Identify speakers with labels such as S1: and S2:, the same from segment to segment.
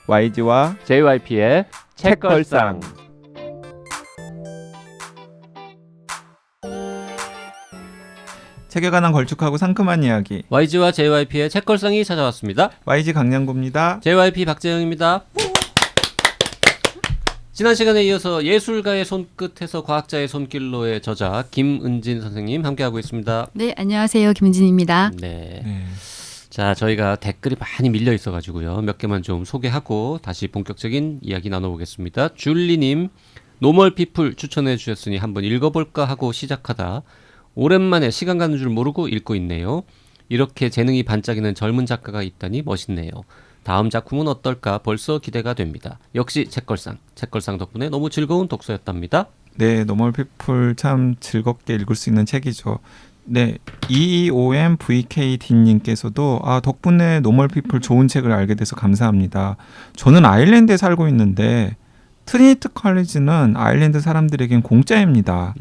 S1: YG와
S2: JYP의 책걸상.
S1: 책에 관한 걸쭉하고 상큼한 이야기
S2: YG와 JYP의 책걸상이 찾아왔습니다.
S1: YG 강량구입니다.
S2: JYP 박재영입니다. 지난 시간에 이어서 예술가의 손끝에서 과학자의 손길로의 저자 김은진 선생님 함께하고 있습니다.
S3: 네, 안녕하세요. 김은진입니다.
S2: 네. 자, 저희가 댓글이 많이 밀려 있어가지고요. 몇 개만 좀 소개하고 다시 본격적인 이야기 나눠보겠습니다. 줄리님, 노멀피플 추천해 주셨으니 한번 읽어볼까 하고 시작하다 오랜만에 시간 가는 줄 모르고 읽고 있네요. 이렇게 재능이 반짝이는 젊은 작가가 있다니 멋있네요. 다음 작품은 어떨까 벌써 기대가 됩니다. 역시 책걸상 덕분에 너무 즐거운 독서였답니다.
S1: 네, 노멀피플 참 즐겁게 읽을 수 있는 책이죠. 네, EOMVKD님께서도 덕분에 노멀피플 좋은 책을 알게 돼서 감사합니다. 저는 아일랜드에 살고 있는데 트리니티 컬리지는 아일랜드 사람들에겐 공짜입니다.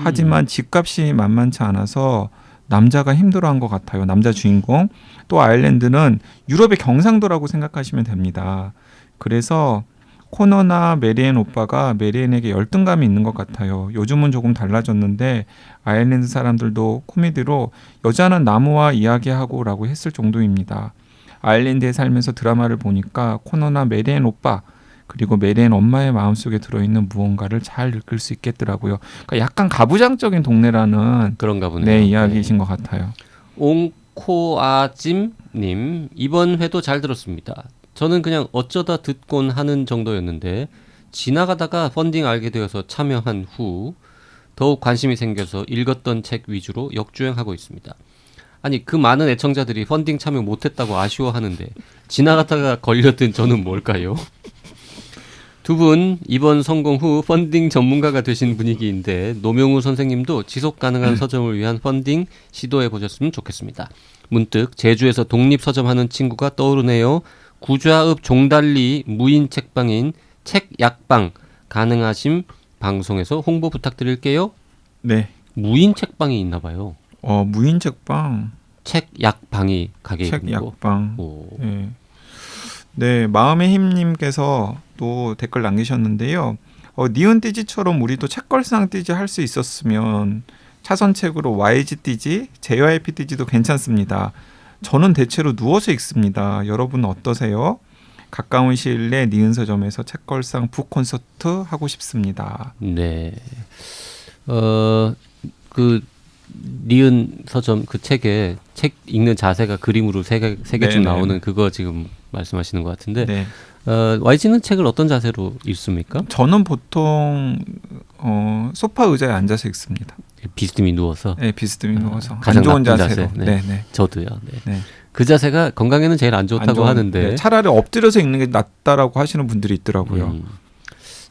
S1: 하지만 집값이 만만치 않아서 남자가 힘들어한 것 같아요. 남자 주인공. 또 아일랜드는 유럽의 경상도라고 생각하시면 됩니다. 그래서 코너나 메리앤 오빠가 메리앤에게 열등감이 있는 것 같아요. 요즘은 조금 달라졌는데 아일랜드 사람들도 코미디로 여자는 나무와 이야기하고 라고 했을 정도입니다. 아일랜드에 살면서 드라마를 보니까 코너나 메리앤 오빠 그리고 메리앤 엄마의 마음속에 들어있는 무언가를 잘 읽을 수 있겠더라고요. 그러니까 약간 가부장적인 동네라는
S2: 그런가 보네요.
S1: 네, 이야기이신 것 같아요.
S2: 옹코아찜님, 이번 회도 잘 들었습니다. 저는 그냥 어쩌다 듣곤 하는 정도였는데 지나가다가 펀딩 알게 되어서 참여한 후 더욱 관심이 생겨서 읽었던 책 위주로 역주행하고 있습니다. 아니, 그 많은 애청자들이 펀딩 참여 못했다고 아쉬워하는데 지나가다가 걸려든 저는 뭘까요? 두 분 이번 성공 후 펀딩 전문가가 되신 분위기인데 노명우 선생님도 지속 가능한 서점을 위한 펀딩 시도해 보셨으면 좋겠습니다. 문득 제주에서 독립서점하는 친구가 떠오르네요. 구좌읍 종달리 무인 책방인 책약방 가능하심 방송에서 홍보 부탁드릴게요.
S1: 네.
S2: 무인 책방이 있나 봐요.
S1: 무인 책방.
S2: 책약방이 가게에 있고.
S1: 책약방. 네. 네, 마음의 힘님께서 또 댓글 남기셨는데요. 니은 띠지처럼 우리도 책걸상 띠지 할 수 있었으면 차선책으로 YG 띠지, JYP 띠지도 괜찮습니다. 저는 대체로 누워서 읽습니다. 여러분 어떠세요? 가까운 시일 내 니은 서점에서 책걸상 북콘서트 하고 싶습니다.
S2: 네. 그 니은 서점 그 책에 책 읽는 자세가 그림으로 세 개쯤 나오는 그거 지금 말씀하시는 것 같은데
S1: 네.
S2: YG는 책을 어떤 자세로 읽습니까?
S1: 저는 보통 소파 의자에 앉아서 읽습니다.
S2: 비스듬히 누워서?
S1: 네, 비스듬히 누워서.
S2: 가장
S1: 안 좋은
S2: 나쁜
S1: 자세로.
S2: 자세.
S1: 네. 네.
S2: 저도요. 네.
S1: 네.
S2: 그 자세가 건강에는 제일 안 좋다고 하는데
S1: 네, 차라리 엎드려서 읽는 게 낫다라고 하시는 분들이 있더라고요.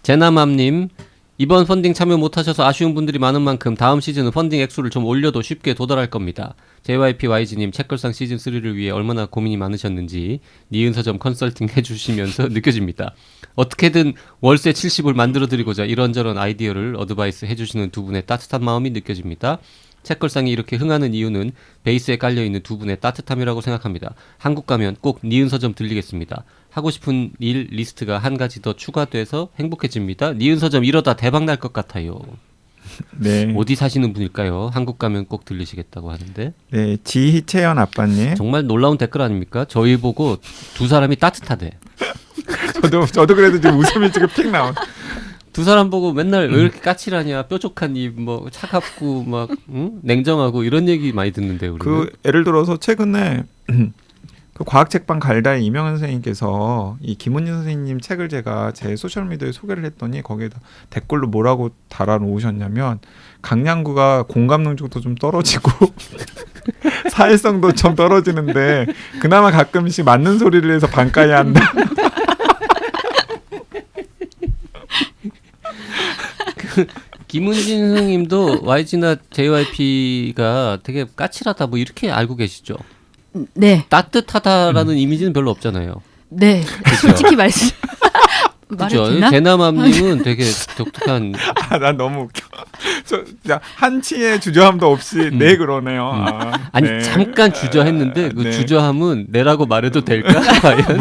S2: 제나맘님, 이번 펀딩 참여 못하셔서 아쉬운 분들이 많은 만큼 다음 시즌은 펀딩 액수를 좀 올려도 쉽게 도달할 겁니다. JYP YG님 책걸상 시즌3를 위해 얼마나 고민이 많으셨는지 니은 서점 컨설팅 해주시면서 느껴집니다. 어떻게든 월세 70을 만들어드리고자 이런저런 아이디어를 어드바이스 해주시는 두 분의 따뜻한 마음이 느껴집니다. 책걸상이 이렇게 흥하는 이유는 베이스에 깔려있는 두 분의 따뜻함이라고 생각합니다. 한국 가면 꼭 니은 서점 들리겠습니다. 하고 싶은 일 리스트가 한 가지 더 추가돼서 행복해집니다. 니은 서점 이러다 대박 날 것 같아요.
S1: 네.
S2: 어디 사시는 분일까요? 한국 가면 꼭 들리시겠다고 하는데.
S1: 네, 지희채연 아빠님.
S2: 정말 놀라운 댓글 아닙니까? 저희 보고 두 사람이 따뜻하대.
S1: 저도 그래도 지금 웃음이 지금 픽 나온.
S2: 두 사람 보고 맨날 왜 이렇게 까칠하냐, 뾰족한 입, 뭐 차갑고 막 냉정하고 이런 얘기 많이 듣는데 우리는.
S1: 그 예를 들어서 최근에 그 과학책방 갈달 이명현 선생님께서 이 김은진 선생님 책을 제가 제 소셜미디어에 소개를 했더니 거기에다 댓글로 뭐라고 달아놓으셨냐면 강량구가 공감 능력도 좀 떨어지고 사회성도 좀 떨어지는데 그나마 가끔씩 맞는 소리를 해서 반가이 한다.
S2: 김은진 선생님도 YG나 JYP가 되게 까칠하다 뭐 이렇게 알고 계시죠?
S3: 네.
S2: 따뜻하다라는 이미지는 별로 없잖아요.
S3: 네.
S2: 그렇죠?
S3: 솔직히 말해도
S2: 그죠?
S3: 되나?
S2: 제나맘님은 되게 독특한.
S1: 난 너무 웃겨. 한치의 주저함도 없이 네 그러네요.
S2: 아니
S1: 네.
S2: 잠깐 주저했는데 그
S1: 네.
S2: 주저함은 내라고 말해도 될까? 과연?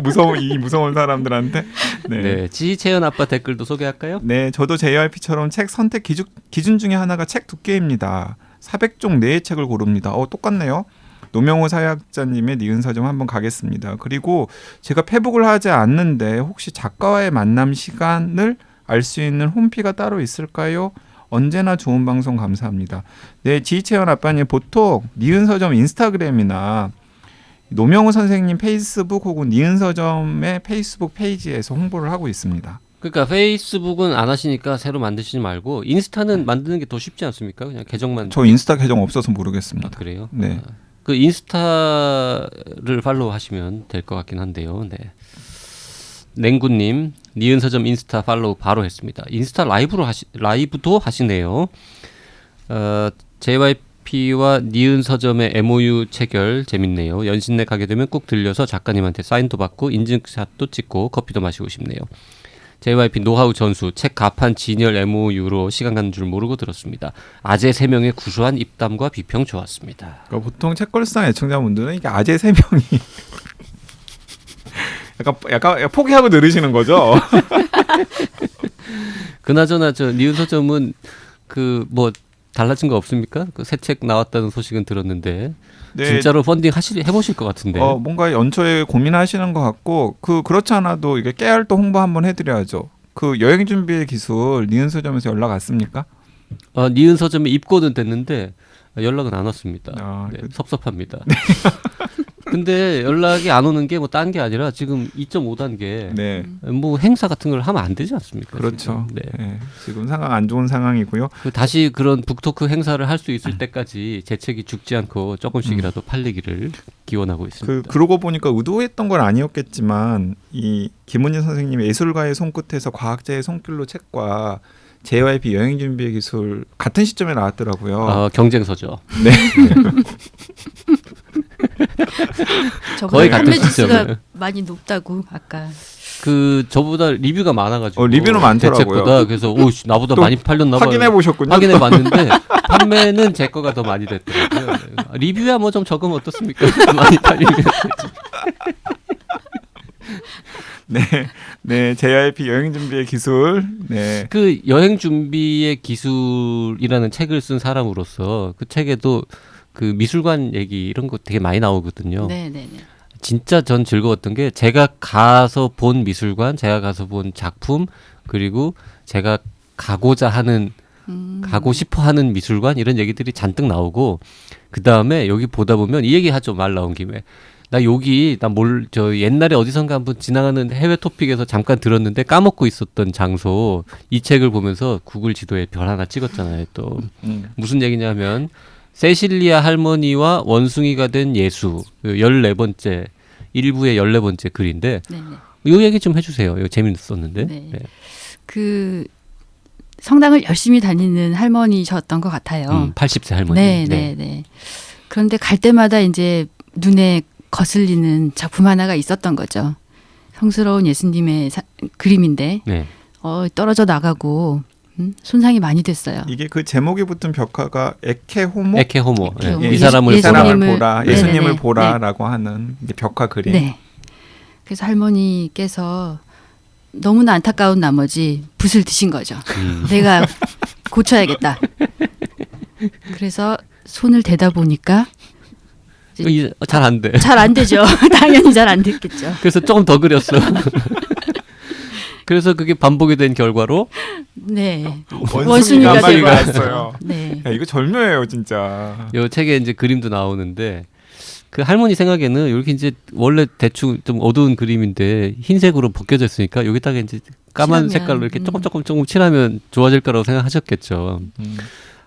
S1: 무서운 이 무서운 사람들한테. 네.
S2: 네, 지채연 아빠 댓글도 소개할까요?
S1: 네, 저도 JYP처럼 책 선택 기준 중에 하나가 책 두께입니다. 400종 내의 책을 고릅니다. 똑같네요. 노명호 사회학자님의 니은서점 한번 가겠습니다. 그리고 제가 페북을 하지 않는데 혹시 작가와의 만남 시간을 알 수 있는 홈피가 따로 있을까요? 언제나 좋은 방송 감사합니다. 네, 지희채연 아빠님 보통 니은서점 인스타그램이나 노명호 선생님 페이스북 혹은 니은서점의 페이스북 페이지에서 홍보를 하고 있습니다.
S2: 그러니까 페이스북은 안 하시니까 새로 만드시지 말고 인스타는 만드는 게 더 쉽지 않습니까? 그냥 계정만.
S1: 저 인스타 계정 없어서
S2: 아,
S1: 모르겠습니다.
S2: 그래요?
S1: 네.
S2: 그 인스타를 팔로우 하시면 될 것 같긴 한데요. 네. 냉구님, 니은서점 인스타 팔로우 바로 했습니다. 인스타 라이브도 하시네요. JYP와 니은서점의 MOU 체결 재밌네요. 연신내 가게 되면 꼭 들려서 작가님한테 사인도 받고 인증샷도 찍고 커피도 마시고 싶네요. JYP 노하우 전수, 책 가판 진열 MOU로 시간 가는 줄 모르고 들었습니다. 아재 3명의 구수한 입담과 비평 좋았습니다.
S1: 그러니까 보통 책걸상 애청자분들은 이게 아재 3명이 약간 포기하고 들으시는 거죠.
S2: 그나저나 저 니은서점은 그 뭐 달라진 거 없습니까? 그 새 책 나왔다는 소식은 들었는데
S1: 네.
S2: 진짜로 펀딩 해보실 것 같은데.
S1: 뭔가 연초에 고민하시는 것 같고 그렇지 않아도 이게 깨알도 홍보 한번 해드려야죠. 그 여행 준비의 기술 니은서점에서 연락 왔습니까?
S2: 니은서점에 입고는 됐는데 연락은 안 왔습니다. 네,
S1: 그...
S2: 섭섭합니다. 근데 연락이 안 오는 게 뭐 딴 게 아니라 지금 2.5단계
S1: 네.
S2: 뭐 행사 같은 걸 하면 안 되지 않습니까?
S1: 그렇죠.
S2: 지금. 네.
S1: 네. 지금 상황 안 좋은 상황이고요.
S2: 다시 그런 북토크 행사를 할 수 있을 때까지 제 책이 죽지 않고 조금씩이라도 팔리기를 기원하고 있습니다.
S1: 그러고 보니까 의도했던 건 아니었겠지만 이 김은희 선생님의 예술가의 손끝에서 과학자의 손길로 책과 JYP 여행 준비의 기술 같은 시점에 나왔더라고요.
S2: 경쟁서죠.
S1: 네.
S2: 거의 같은
S3: 판매
S2: 시점에.
S3: 주수가 많이 높다고 아까.
S2: 그 저보다 리뷰가 많아가지고
S1: 리뷰는 많더라고요.
S2: 제 책보다. 그래서 나보다 많이 팔렸나 봐요.
S1: 확인해 보셨군요.
S2: 확인해 봤는데 판매는 제 거가 더 많이 됐더라고요. 리뷰야 뭐 좀 적으면 어떻습니까? 많이 팔리면
S1: 네, JYP 여행 준비의 기술. 네.
S2: 그 여행 준비의 기술이라는 책을 쓴 사람으로서 그 책에도 그 미술관 얘기 이런 거 되게 많이 나오거든요.
S3: 네.
S2: 진짜 전 즐거웠던 게 제가 가서 본 미술관, 제가 가서 본 작품, 그리고 제가 가고자 하는 가고 싶어 하는 미술관 이런 얘기들이 잔뜩 나오고 그 다음에 여기 보다 보면 이 얘기 하죠. 말 나온 김에. 저 옛날에 어디선가 한번 지나가는 해외 토픽에서 잠깐 들었는데 까먹고 있었던 장소 이 책을 보면서 구글 지도에 별 하나 찍었잖아요. 또 무슨 얘기냐면 세실리아 할머니와 원숭이가 된 예수 14번째 1부의 14번째 글인데 이 얘기 좀 해주세요. 이거 재밌었는데.
S3: 네. 그 성당을 열심히 다니는 할머니셨던 것 같아요.
S2: 80세 할머니.
S3: 네. 그런데 갈 때마다 이제 눈에 거슬리는 작품 하나가 있었던 거죠. 성스러운 예수님의 그림인데
S2: 네.
S3: 떨어져 나가고 손상이 많이 됐어요.
S1: 이게 그 제목이 붙은 벽화가 에케호모?
S2: 에케호모.
S1: 예.
S2: 이 사람을
S1: 보라. 예수님을 보라라고 하는 벽화 그림.
S3: 네. 그래서 할머니께서 너무나 안타까운 나머지 붓을 드신 거죠. 내가 고쳐야겠다. 그래서 손을 대다 보니까
S2: 잘 안 돼.
S3: 잘 안 되죠. 당연히 잘 안 됐겠죠.
S2: 그래서 조금 더 그렸어. 그래서 그게 반복이 된 결과로
S3: 네.
S1: 원숭이가
S3: 되고
S1: 왔어요.
S3: 네.
S1: 야, 이거 절묘해요, 진짜.
S2: 이 책에 이제 그림도 나오는데 그 할머니 생각에는 이렇게 이제 원래 대충 좀 어두운 그림인데 흰색으로 벗겨져 있으니까 여기다가 이제 까만
S3: 칠하면,
S2: 색깔로 이렇게 조금 칠하면 좋아질 거라고 생각하셨겠죠.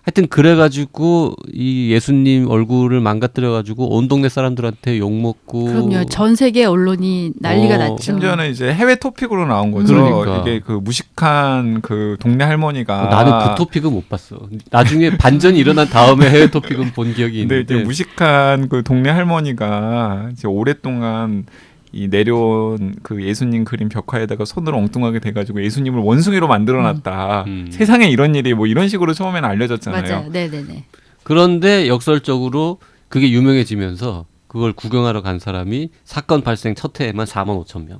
S2: 하여튼 그래가지고 이 예수님 얼굴을 망가뜨려가지고 온 동네 사람들한테 욕 먹고.
S3: 그럼요. 전 세계 언론이 난리가 났죠.
S1: 심지어는 이제 해외 토픽으로 나온 거죠.
S2: 그러니까.
S1: 이게 그 무식한 그 동네 할머니가.
S2: 나는 그 토픽은 못 봤어. 나중에 반전이 일어난 다음에 해외 토픽은 본 기억이
S1: 근데
S2: 있는데.
S1: 이제 무식한 그 동네 할머니가 이제 오랫동안 이 내려온 그 예수님 그림 벽화에다가 손을 엉뚱하게 대가지고 예수님을 원숭이로 만들어놨다. 세상에 이런 일이 뭐 이런 식으로 처음에는 알려졌잖아요.
S3: 맞아요. 네네네.
S2: 그런데 역설적으로 그게 유명해지면서 그걸 구경하러 간 사람이 사건 발생 첫 해에만 4만 5천 명.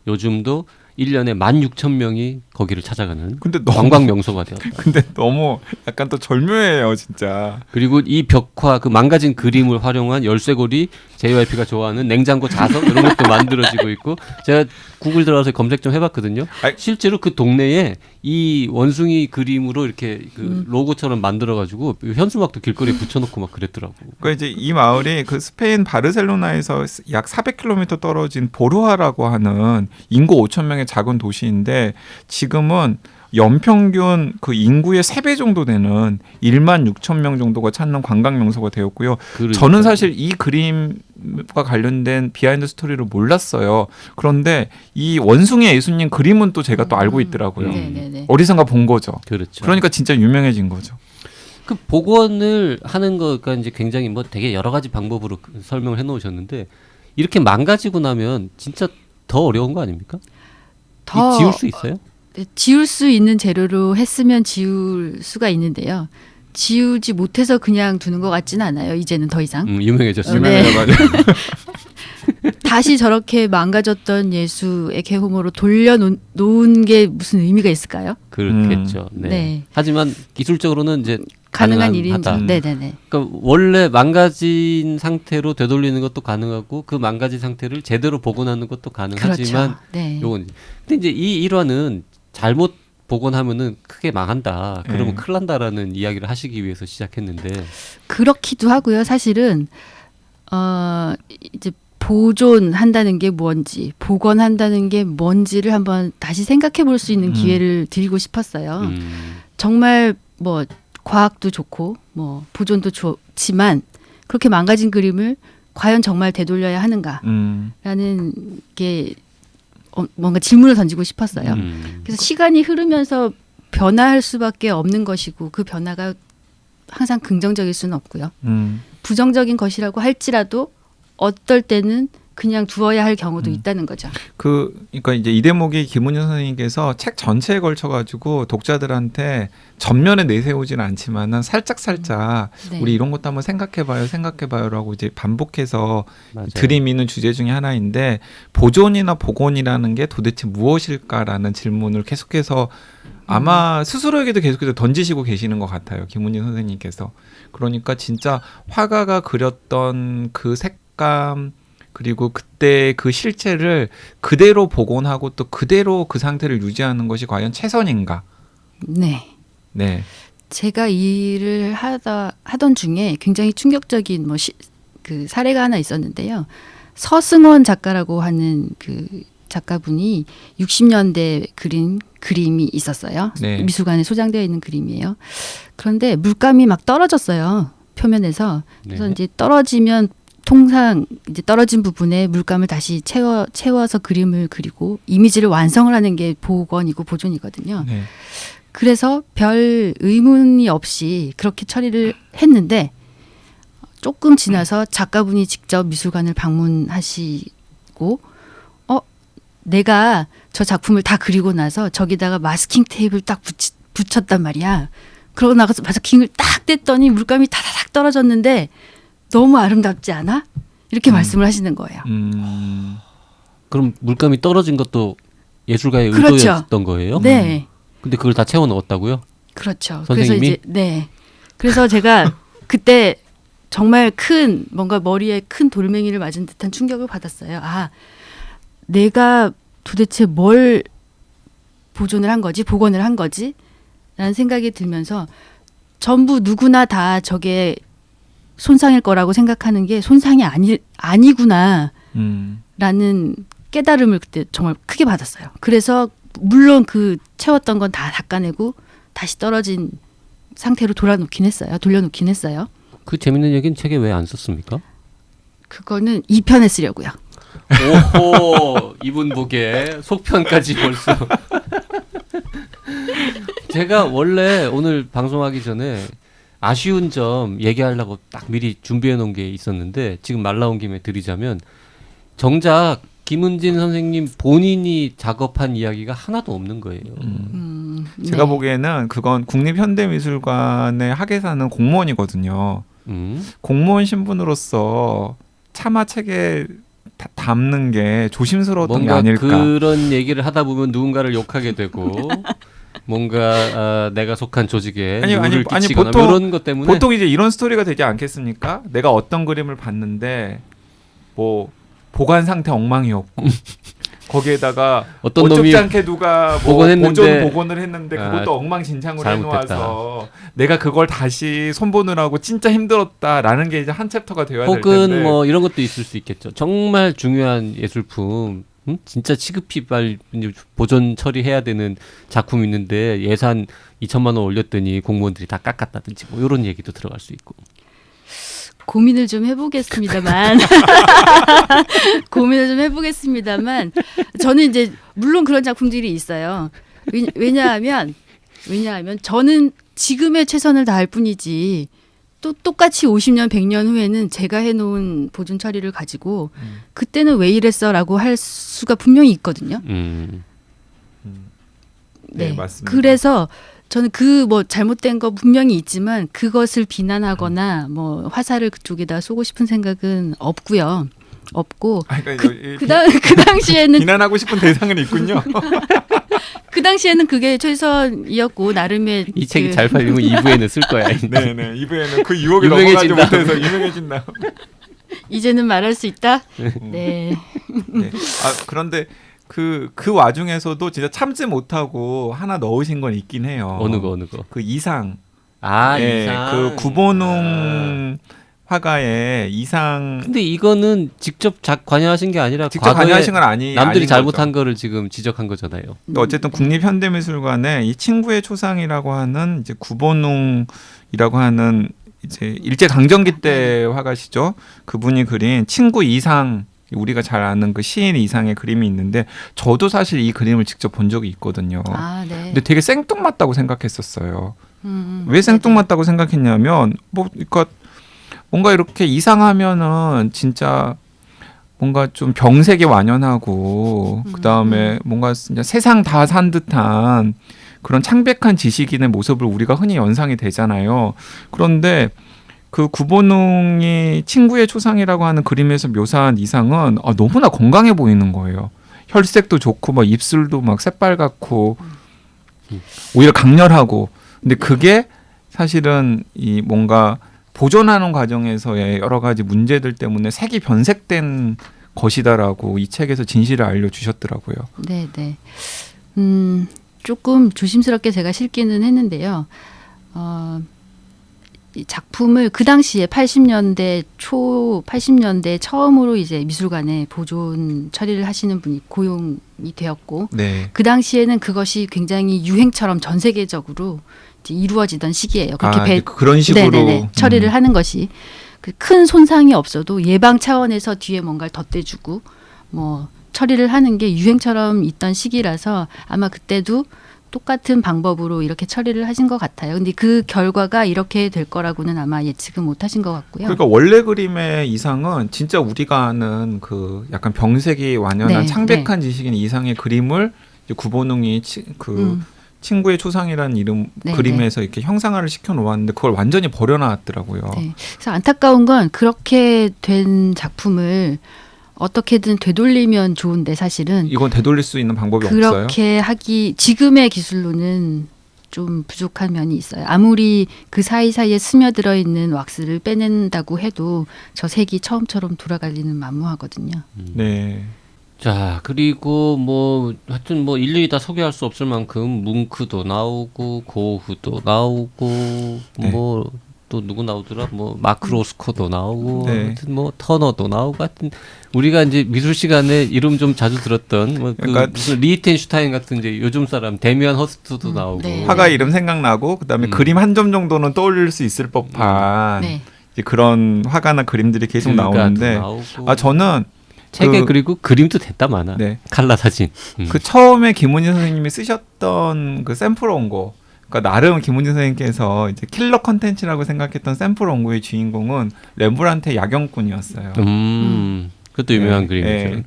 S2: 요즘도 1년에 16,000명이 거기를 찾아가는
S1: 근데 너무
S2: 관광 명소가 되었다.
S1: 근데 너무 약간 또 절묘해요, 진짜.
S2: 그리고 이 벽화 그 망가진 그림을 활용한 열쇠고리, JYP가 좋아하는 냉장고 자석 이런 것도 만들어지고 있고 제가 구글 들어가서 검색 좀 해봤거든요. 실제로 그 동네에 이 원숭이 그림으로 이렇게 그 로고처럼 만들어가지고 현수막도 길거리에 붙여놓고 막 그랬더라고.
S1: 그러니까 이제 이 마을이 그 스페인 바르셀로나에서 약 400km 떨어진 보르하라고 하는 인구 5천 명의 작은 도시인데 지금은 연평균 그 인구의 3배 정도 되는 1만 6천 명 정도가 찾는 관광 명소가 되었고요.
S2: 그러니까.
S1: 저는 사실 이 그림과 관련된 비하인드 스토리를 몰랐어요. 그런데 이 원숭이 예수님 그림은 또 제가 또 알고 있더라고요.
S3: 네네네.
S1: 어디선가 본 거죠.
S2: 그렇죠.
S1: 그러니까 진짜 유명해진 거죠.
S2: 그 복원을 하는 거가 이제 굉장히 뭐 되게 여러 가지 방법으로 설명을 해놓으셨는데 이렇게 망가지고 나면 진짜 더 어려운 거 아닙니까?
S3: 더
S2: 지울 수 있어요?
S3: 지울 수 있는 재료로 했으면 지울 수가 있는데요. 지우지 못해서 그냥 두는 것 같지는 않아요. 이제는 더 이상.
S2: 유명해졌어요.
S3: 네.
S1: 맞아요.
S3: 다시 저렇게 망가졌던 예수의 계홍으로 돌려놓은 게 무슨 의미가 있을까요?
S2: 그렇겠죠. 네.
S3: 네.
S2: 하지만 기술적으로는 이제
S3: 가능한 일인지.
S2: 가능하다.
S3: 네네네.
S2: 그러니까 원래 망가진 상태로 되돌리는 것도 가능하고 그 망가진 상태를 제대로 복원하는 것도 가능하지만
S3: 그렇죠. 네.
S2: 요건 근데 이제 이 일화는 잘못 복원하면은 크게 망한다. 그러면 큰일 난다라는 이야기를 하시기 위해서 시작했는데
S3: 그렇기도 하고요. 사실은 이제 보존한다는 게 뭔지, 복원한다는 게 뭔지를 한번 다시 생각해 볼 수 있는 기회를 드리고 싶었어요. 정말 뭐 과학도 좋고 뭐 보존도 좋지만 그렇게 망가진 그림을 과연 정말 되돌려야 하는가라는 게 뭔가 질문을 던지고 싶었어요. 그래서 시간이 흐르면서 변화할 수밖에 없는 것이고 그 변화가 항상 긍정적일 수는 없고요. 부정적인 것이라고 할지라도 어떨 때는 그냥 두어야 할 경우도 있다는 거죠.
S1: 그러니까 이제 이 대목이 김은현 선생님께서 책 전체에 걸쳐 가지고 독자들한테 전면에 내세우지는 않지만은 살짝
S3: 네.
S1: 우리 이런 것도 한번 생각해봐요라고 이제 반복해서
S2: 맞아요.
S1: 들이미는 주제 중에 하나인데 보존이나 복원이라는 게 도대체 무엇일까라는 질문을 계속해서 아마 스스로에게도 계속해서 던지시고 계시는 것 같아요. 김은희 선생님께서. 그러니까 진짜 화가가 그렸던 그 색감 그리고 그때 그 실체를 그대로 복원하고 또 그대로 그 상태를 유지하는 것이 과연 최선인가?
S3: 네.
S1: 네.
S3: 제가 이 일을 하던 중에 굉장히 충격적인 그 사례가 하나 있었는데요. 서승원 작가라고 하는 그 작가분이 60년대 그린 그림이 있었어요.
S1: 네.
S3: 미술관에 소장되어 있는 그림이에요. 그런데 물감이 막 떨어졌어요. 표면에서. 그래서
S2: 네.
S3: 이제 떨어지면 통상 이제 떨어진 부분에 물감을 다시 채워서 그림을 그리고 이미지를 완성을 하는 게 복원이고 보존이거든요.
S1: 네.
S3: 그래서 별 의문이 없이 그렇게 처리를 했는데 조금 지나서 작가분이 직접 미술관을 방문하시고 내가 저 작품을 다 그리고 나서 저기다가 마스킹 테이프를 딱 붙였단 말이야. 그러고 나가서 마스킹을 딱 뗐더니 물감이 다다닥 떨어졌는데 너무 아름답지 않아? 이렇게 말씀을 하시는 거예요.
S2: 그럼 물감이 떨어진 것도 예술가의
S3: 그렇죠.
S2: 의도였던 거예요?
S3: 네.
S2: 근데 그걸 다 채워 넣었다고요?
S3: 그렇죠.
S2: 선생님이?
S3: 그래서 이제 네. 그래서 제가 그때 정말 뭔가 머리에 큰 돌멩이를 맞은 듯한 충격을 받았어요. 아, 내가 도대체 뭘 보존을 한 거지, 복원을 한 거지? 라는 생각이 들면서 전부 누구나 다 저게 손상일 거라고 생각하는 게 손상이 아니구나 라는 깨달음을 그때 정말 크게 받았어요. 그래서 물론 그 채웠던 건 다 닦아내고 다시 떨어진 상태로 돌려놓긴 했어요.
S2: 그 재밌는 얘기는 책에 왜 안 썼습니까?
S3: 그거는 2편에 쓰려고요.
S2: 오호, 이분 보게 속편까지 벌써. 제가 원래 오늘 방송하기 전에 아쉬운 점 얘기하려고 딱 미리 준비해 놓은 게 있었는데 지금 말 나온 김에 드리자면 정작 김은진 선생님 본인이 작업한 이야기가 하나도 없는 거예요.
S1: 제가
S3: 네.
S1: 보기에는 그건 국립현대미술관의 학예사는 공무원이거든요. 공무원 신분으로서 차마 책에 담는 게 조심스러웠던 게
S2: 뭔가
S1: 아닐까.
S2: 그런 얘기를 하다 보면 누군가를 욕하게 되고 뭔가 내가 속한 조직에 누를 끼치거나
S1: 보통,
S2: 이런 것 때문에
S1: 보통 이제 이런 스토리가 되지 않겠습니까? 내가 어떤 그림을 봤는데 뭐 보관 상태 엉망이었고 거기에다가
S2: 어떤
S1: 어쩌지
S2: 놈이
S1: 않게 누가 뭐
S2: 복원했는데
S1: 복원을 했는데 그것도 엉망진창으로
S2: 잘못됐다.
S1: 해놓아서 내가 그걸 다시 손보느라고 진짜 힘들었다라는 게 이제 한 챕터가 되어야 될 텐데.
S2: 혹은 뭐 이런 것도 있을 수 있겠죠. 정말 중요한 예술품, 진짜 시급히 빨리 보존 처리해야 되는 작품 있는데 예산 2천만 원 올렸더니 공무원들이 다 깎았다든지 뭐 이런 얘기도 들어갈 수 있고.
S3: 고민을 좀 해보겠습니다만 저는 이제 물론 그런 작품들이 있어요. 왜냐하면 저는 지금의 최선을 다할 뿐이지 또 똑같이 50년 100년 후에는 제가 해놓은 보존 처리를 가지고 그때는 왜 이랬어라고 할 수가 분명히 있거든요.
S1: 네, 맞습니다.
S3: 그래서 저는 그 뭐 잘못된 거 분명히 있지만 그것을 비난하거나 뭐 화살을 그쪽에다 쏘고 싶은 생각은 없고요. 없고 그 당시에는
S1: 비난하고 싶은 대상은 있군요.
S3: 그 당시에는 그게 최선이었고 나름의
S2: 이 책이 잘 팔리면 2부에는 쓸 거야.
S1: 네네. 2부에는 그 유혹에
S2: 유명해진다.
S1: 넘어가지 못해서 유명해진다.
S3: 이제는 말할 수 있다. 네.
S1: 네. 그런데 그 와중에서도 진짜 참지 못하고 하나 넣으신 건 있긴 해요.
S2: 어느 거?
S1: 그 이상.
S2: 이상.
S1: 그 구본웅 화가의 이상.
S2: 근데 이거는 직접 관여하신 게 아니라
S1: 직접 관여하신 건
S2: 남들이
S1: 아닌
S2: 잘못한
S1: 거죠.
S2: 거를 지금 지적한 거잖아요.
S1: 근데 어쨌든 국립현대미술관에 이 친구의 초상이라고 하는 이제 구본웅이라고 하는 이제 일제 강점기 때 화가시죠. 그분이 그린 친구 이상. 우리가 잘 아는 그 시인 이상의 그림이 있는데 저도 사실 이 그림을 직접 본 적이 있거든요.
S3: 네.
S1: 근데 되게 생뚱맞다고 생각했었어요. 왜 생뚱맞다고 생각했냐면 그러니까 뭔가 이렇게 이상하면은 진짜 뭔가 좀 병색이 완연하고 그다음에 뭔가 진짜 세상 다 산 듯한 그런 창백한 지식인의 모습을 우리가 흔히 연상이 되잖아요. 그런데 그 구본웅이 친구의 초상이라고 하는 그림에서 묘사한 이상은 너무나 건강해 보이는 거예요. 혈색도 좋고 막 입술도 막 새빨갛고 오히려 강렬하고. 근데 그게 사실은 이 뭔가 보존하는 과정에서의 여러 가지 문제들 때문에 색이 변색된 것이다라고 이 책에서 진실을 알려주셨더라고요.
S3: 네. 조금 조심스럽게 제가 실기는 했는데요. 이 작품을 그 당시에 80년대 처음으로 이제 미술관에 보존 처리를 하시는 분이 고용이 되었고,
S1: 네.
S3: 그 당시에는 그것이 굉장히 유행처럼 전 세계적으로 이제 이루어지던 시기예요. 그렇게
S1: 그런 식으로
S3: 네네네, 처리를 하는 것이 큰 손상이 없어도 예방 차원에서 뒤에 뭔가를 덧대주고 뭐 처리를 하는 게 유행처럼 있던 시기라서 아마 그때도 똑같은 방법으로 이렇게 처리를 하신 것 같아요. 근데 그 결과가 이렇게 될 거라고는 아마 예측은 못 하신 것 같고요.
S1: 그러니까 원래 그림의 이상은 진짜 우리가 아는 그 약간 병색이 완연한 창백한 지식인 이상의 그림을 이제 구본웅이 친구의 초상이라는 이름 그림에서 이렇게 형상화를 시켜 놓았는데 그걸 완전히 버려놨더라고요.
S3: 네. 그래서 안타까운 건 그렇게 된 작품을 어떻게든 되돌리면 좋은데 사실은
S1: 이건 되돌릴 수 있는 방법이 없어요.
S3: 그렇게 하기 지금의 기술로는 좀 부족한 면이 있어요. 아무리 그 사이사이에 스며들어 있는 왁스를 빼낸다고 해도 저 색이 처음처럼 돌아갈 리는 만무하거든요.
S1: 네.
S2: 자, 그리고 뭐 하여튼 뭐 일일이 다 소개할 수 없을 만큼 뭉크도 나오고 고흐도 나오고 뭐 또 누구 나오더라? 뭐 마크 로스코도 나오고 하여튼 뭐 터너도 나오고 하여튼 우리가 이제 미술 시간에 이름 좀 자주 들었던 뭐
S1: 그러니까
S2: 무슨 리히텐슈타인 같은 이제 요즘 사람 데미안 허스트도 나오고
S1: 화가 이름 생각나고 그다음에 그림 한 점 정도는 떠올릴 수 있을 법한 이제 그런 화가나 그림들이 계속 나오는데 저는
S2: 책에 그리고 그림도 됐다 많아. 칼라 사진.
S1: 그 처음에 김은희 선생님이 쓰셨던 그 샘플 원고. 그러니까 나름 김은희 선생님께서 이제 킬러 컨텐츠라고 생각했던 샘플 원고의 주인공은 렘브란트의 야경꾼이었어요.
S2: 그것도 유명한 그림이죠.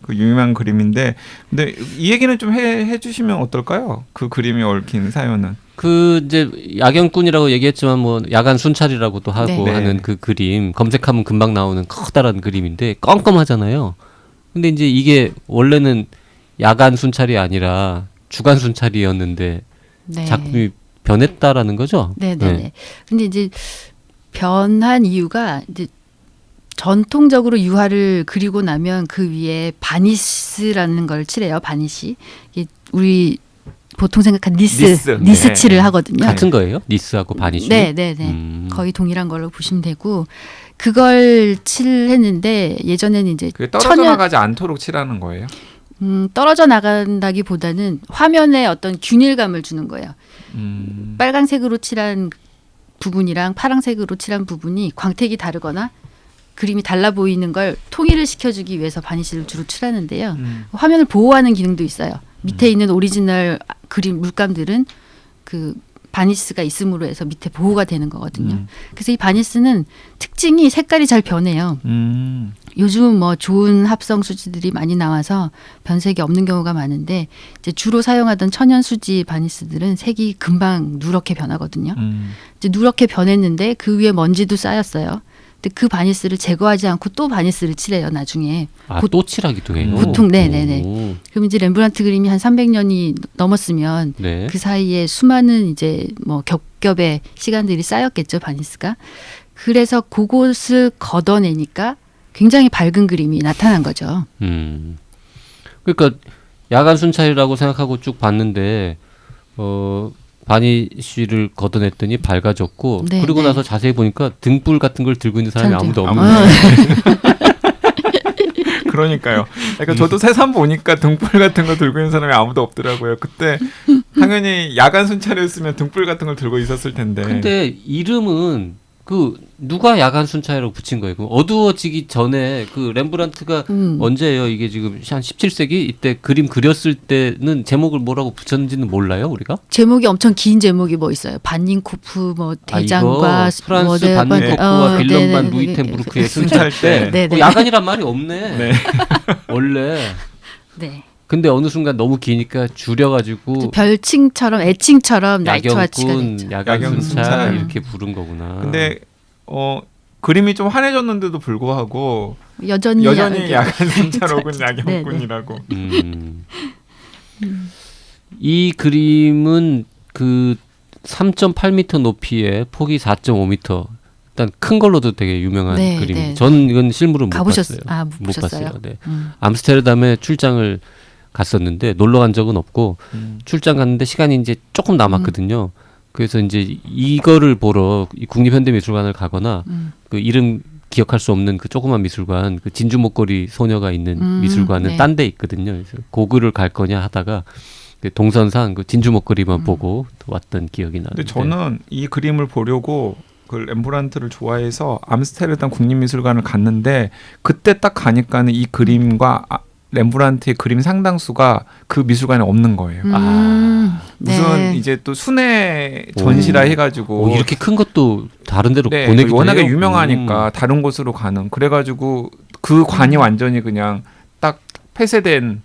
S1: 그 유명한 그림인데, 근데 이 얘기는 좀 해주시면 어떨까요? 그 그림이 얽힌 사연은.
S2: 그 이제 야경꾼이라고 얘기했지만 뭐 야간 순찰이라고도 하고
S3: 네.
S2: 하는 그 그림 검색하면 금방 나오는 커다란 그림인데 껌껌하잖아요. 근데 이제 이게 원래는 야간 순찰이 아니라 주간 순찰이었는데
S3: 네.
S2: 작품이 변했다라는 거죠.
S3: 네네네. 근데 이제 변한 이유가 이제 전통적으로 유화를 그리고 나면 그 위에 바니스라는 걸 칠해요. 바니시. 이게 우리 보통 생각한 니스
S1: 네.
S3: 칠을 하거든요.
S2: 같은 거예요? 니스하고 바니쉬?
S3: 네네네. 거의 동일한 걸로 보시면 되고 그걸 칠했는데 예전에는 이제
S1: 그게 떨어져 나가지 않도록 칠하는 거예요?
S3: 떨어져 나간다기보다는 화면에 어떤 균일감을 주는 거예요. 빨간색으로 칠한 부분이랑 파란색으로 칠한 부분이 광택이 다르거나 그림이 달라 보이는 걸 통일을 시켜주기 위해서 바니쉬를 주로 칠하는데요. 화면을 보호하는 기능도 있어요. 밑에 있는 오리지널 그림 물감들은 그 바니스가 있음으로 해서 밑에 보호가 되는 거거든요. 그래서 이 바니스는 특징이 색깔이 잘 변해요. 요즘은 뭐 좋은 합성 수지들이 많이 나와서 변색이 없는 경우가 많은데 이제 주로 사용하던 천연 수지 바니스들은 색이 금방 누렇게 변하거든요. 이제 누렇게 변했는데 그 위에 먼지도 쌓였어요. 근데 그 바니스를 제거하지 않고 또 바니스를 칠해요. 나중에.
S2: 또 칠하기도 해요?
S3: 보통 네네네. 그럼 이제 렘브란트 그림이 한 300년이 넘었으면
S2: 네.
S3: 그 사이에 수많은 이제 뭐 겹겹의 시간들이 쌓였겠죠. 바니스가. 그래서 그곳을 걷어내니까 굉장히 밝은 그림이 나타난 거죠.
S2: 그러니까 야간 순찰이라고 생각하고 쭉 봤는데 바니쉬를 걷어냈더니 밝아졌고
S3: 네,
S2: 그리고
S3: 네.
S2: 나서 자세히 보니까 등불 같은 걸 들고 있는 사람이
S3: 잘
S2: 아무도
S3: 돼요.
S2: 없네.
S1: 그러니까요. 그러니까 저도 새삼 보니까 등불 같은 거 들고 있는 사람이 아무도 없더라고요. 그때 당연히 야간 순찰이었으면 등불 같은 걸 들고 있었을 텐데.
S2: 근데 이름은 그 누가 야간 순찰이라고 붙인 거예요? 그 어두워지기 전에 그 렘브란트가 언제예요? 이게 지금 한 17세기 이때 그림 그렸을 때는 제목을 뭐라고 붙였는지는 몰라요, 우리가?
S3: 제목이 엄청 긴 제목이 뭐 있어요. 반닌코프 뭐 대장과
S2: 이거 프란스
S3: 뭐 네,
S2: 반니코프와 빌런
S3: 네네,
S2: 반
S3: 네,
S2: 루이텐부르크의
S3: 네,
S2: 순찰 때
S3: 네네.
S2: 야간이란 말이 없네.
S1: 네.
S2: 원래.
S3: 네.
S2: 근데 어느 순간 너무 기니까 줄여가지고
S3: 별칭처럼 애칭처럼 나이트와치가
S2: 야경꾼,
S3: 됐죠.
S2: 야간
S1: 야경
S2: 순찰
S1: 순찰.
S2: 이렇게 부른 거구나.
S1: 근데 그림이 좀 환해졌는데도 불구하고
S3: 여전히
S1: 야간 순찰 혹은 야경꾼이라고.
S2: 이 그림은 그 3.8m 높이에 폭이 4.5m. 일단 큰 걸로도 되게 유명한
S3: 네,
S2: 그림.
S3: 네.
S2: 저는 이건 실물은 못
S3: 가보셨어요?
S2: 봤어요.
S3: 못 보셨어요?
S2: 네. 암스테르담에 출장을 갔었는데 놀러 간 적은 없고 출장 갔는데 시간이 이제 조금 남았거든요. 그래서 이제 이거를 보러 이 국립현대미술관을 가거나 그 이름 기억할 수 없는 그 조그만 미술관, 그 진주 목걸이 소녀가 있는 미술관은
S3: 네.
S2: 딴 데 있거든요. 그래서 고글을 갈 거냐 하다가 그 동선상 그 진주 목걸이만 보고 왔던 기억이 나는데.
S1: 근데 저는 이 그림을 보려고 그 렘브란트를 좋아해서 암스테르담 국립미술관을 갔는데 그때 딱 가니까는 이 그림과 렘브란트의 그림 상당수가 그 미술관에 없는 거예요. 무슨
S3: 네.
S1: 이제 또 순회 전시라 해가지고
S2: 이렇게 큰 것도 다른 데로
S1: 네,
S2: 보내기도
S1: 워낙에
S2: 해요?
S1: 유명하니까 다른 곳으로 가는. 그래가지고 그 관이 완전히 그냥 딱 폐쇄된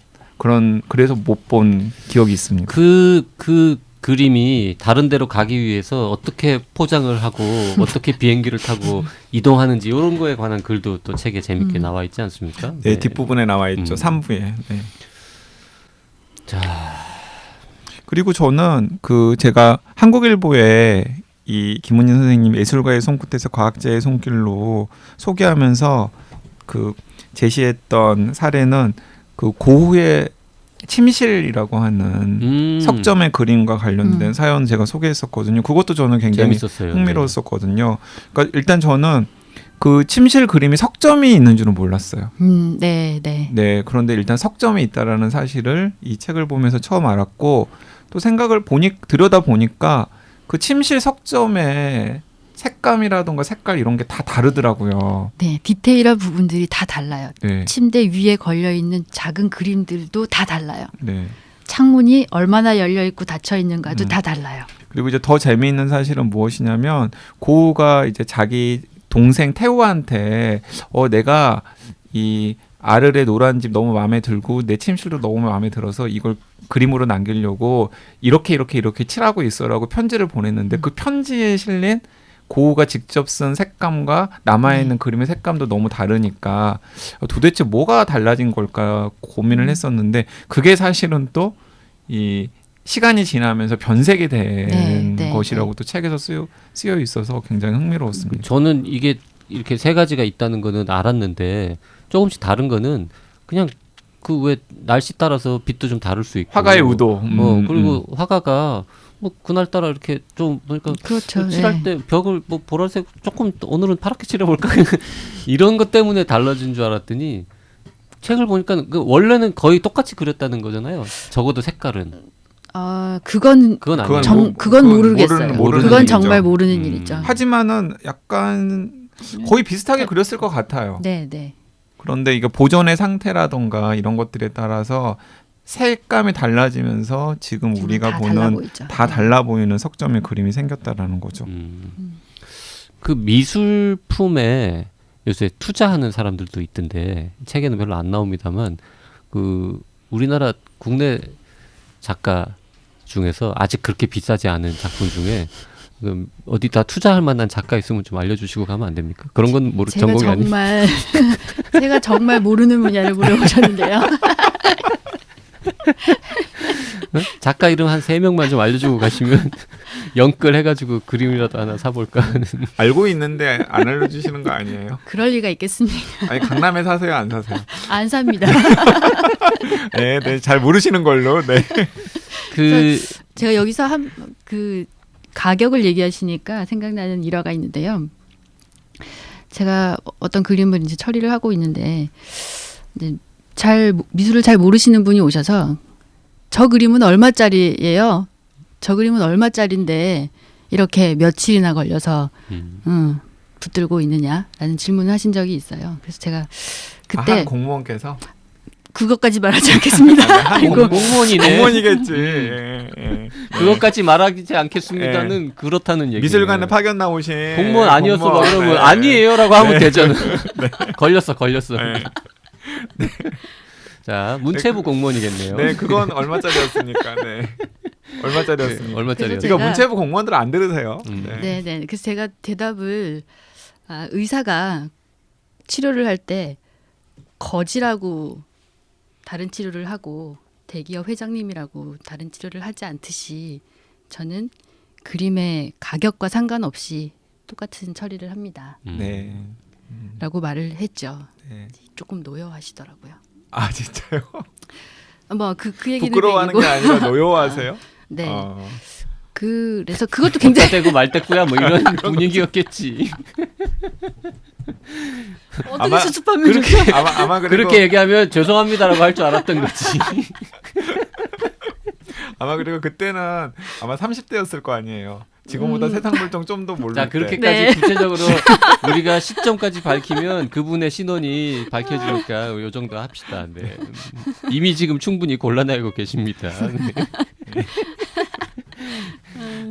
S1: 그래서 못 본 기억이 있습니다.
S2: 그 그림이 다른 데로 가기 위해서 어떻게 포장을 하고 어떻게 비행기를 타고 이동하는지 이런 거에 관한 글도 또 책에 재밌게 나와 있지 않습니까?
S1: 네, 뒷부분에 나와 있죠. 3부에. 네.
S2: 자,
S1: 그리고 저는 제가 한국일보에 이 김은희 선생님 예술가의 손끝에서 과학자의 손길로 소개하면서 제시했던 사례는 고흐의 침실이라고 하는 석점의 그림과 관련된 사연 제가 소개했었거든요. 그것도 저는 굉장히
S2: 재밌었어요.
S1: 흥미로웠었거든요. 그러니까 일단 저는 그 침실 그림이 석점이 있는 줄은 몰랐어요.
S3: 네.
S1: 네, 그런데 일단 석점이 있다라는 사실을 이 책을 보면서 처음 알았고 또 생각을 들여다 보니까 그 침실 석점의 색감이라던가 색깔 이런 게 다 다르더라고요.
S3: 네, 디테일한 부분들이 다 달라요.
S1: 네.
S3: 침대 위에 걸려 있는 작은 그림들도 다 달라요.
S1: 네.
S3: 창문이 얼마나 열려 있고 닫혀 있는가도 다 달라요.
S1: 그리고 이제 더 재미있는 사실은 무엇이냐면 고흐가 이제 자기 동생 테오한테 내가 이 아르레 노란 집 너무 마음에 들고 내 침실도 너무 마음에 들어서 이걸 그림으로 남기려고 이렇게 칠하고 있어라고 편지를 보냈는데 그 편지에 실린 고우가 직접 쓴 색감과 남아있는 그림의 색감도 너무 다르니까 도대체 뭐가 달라진 걸까 고민을 했었는데 그게 사실은 또 이 시간이 지나면서 변색이 된 것이라고 또 책에서 쓰여 있어서 굉장히 흥미로웠습니다.
S2: 저는 이게 이렇게 세 가지가 있다는 거는 알았는데 조금씩 다른 거는 그냥 그 왜 날씨 따라서 빛도 좀 다를 수 있고
S1: 화가의 의도.
S2: 그리고 화가가 뭐 그날따라 이렇게 좀 그러니까
S3: 그렇죠.
S2: 칠할 때 벽을 뭐 보라색 조금 오늘은 파랗게 칠해볼까 이런 것 때문에 달라진 줄 알았더니 책을 보니까 그 원래는 거의 똑같이 그렸다는 거잖아요. 적어도 색깔은.
S3: 그건
S2: 아니에요.
S3: 그건 모르겠어요.
S1: 모르는
S3: 그건
S1: 일이죠.
S3: 정말 모르는 일이죠.
S1: 하지만은 약간 거의 비슷하게 그렸을 것 같아요.
S3: 네.
S1: 그런데 이게 보존의 상태라던가 이런 것들에 따라서 색감이 달라지면서 지금 우리가 보는 다 달라 보이는 석점의 그림이 생겼다라는 거죠.
S2: 그 미술품에 요새 투자하는 사람들도 있던데 책에는 별로 안 나옵니다만 그 우리나라 국내 작가 중에서 아직 그렇게 비싸지 않은 작품 중에 어디다 투자할 만한 작가 있으면 좀 알려주시고 가면 안 됩니까? 그런 건 전공이 아니에요.
S3: 제가 정말 모르는 분야를 물어보셨는데요.
S2: 작가 이름 한 3명만 좀 알려주고 가시면 연끌해가지고 그림이라도 하나 사볼까 하는.
S1: 알고 있는데 안 알려주시는 거 아니에요?
S3: 그럴 리가 있겠습니까?
S1: 아니 강남에 사세요, 안 사세요?
S3: 안 삽니다.
S1: 네, 잘 모르시는 걸로. 네.
S3: 제가 여기서 그 가격을 얘기하시니까 생각나는 일화가 있는데요. 제가 어떤 그림을 이제 처리를 하고 있는데 이제 미술을 잘 모르시는 분이 오셔서 저 그림은 얼마짜리예요? 저 그림은 얼마짜리인데 이렇게 며칠이나 걸려서 붙들고 있느냐라는 질문을 하신 적이 있어요. 그래서 제가 그때
S1: 한 공무원께서
S3: 그것까지 말하지 않겠습니다.
S2: 공무원이네.
S1: 공무원이겠지.
S2: 그것까지 말하지 않겠습니다는 그렇다는 얘기.
S1: 미술관에 파견 나오신
S2: 공무원 아니었어.
S1: 공무원.
S2: 그러면 아니에요라고 하면 되잖아. 걸렸어.
S1: 네.
S2: 자, 문체부 공무원이겠네요.
S1: 네, 그건 얼마짜리였습니까? 네. 얼마짜리였습니까?
S2: 얼마짜리였어요?
S1: 이거 문체부 공무원들 안 들으세요?
S3: 네. 그래서 제가 대답을 의사가 치료를 할 때 거지라고 다른 치료를 하고 대기업 회장님이라고 다른 치료를 하지 않듯이 저는 그림의 가격과 상관없이 똑같은 처리를 합니다.
S1: 네.
S3: 라고 말을 했죠.
S1: 네.
S3: 조금 노여워하시더라고요.
S1: 아 진짜요?
S3: 뭐 그 얘기는
S1: 부끄러워하는 게 아니라 노여워하세요?
S3: 네. 그래서 그것도 굉장히
S2: 대고 말대꾸야 뭐 이런 분위기였겠지.
S3: 어떻게 수습하면 좋죠?
S1: 아마
S2: 그렇게 얘기하면 죄송합니다라고 할 줄 알았던 거지.
S1: 아마 그리고 그때는 아마 30대였을 거 아니에요. 지금보다 세상 물정 좀 더 모를 때.
S2: 자 그렇게까지 구체적으로 우리가 시점까지 밝히면 그분의 신원이 밝혀지니까 요 정도 합시다. 네. 이미 지금 충분히 곤란해하고 계십니다. 네.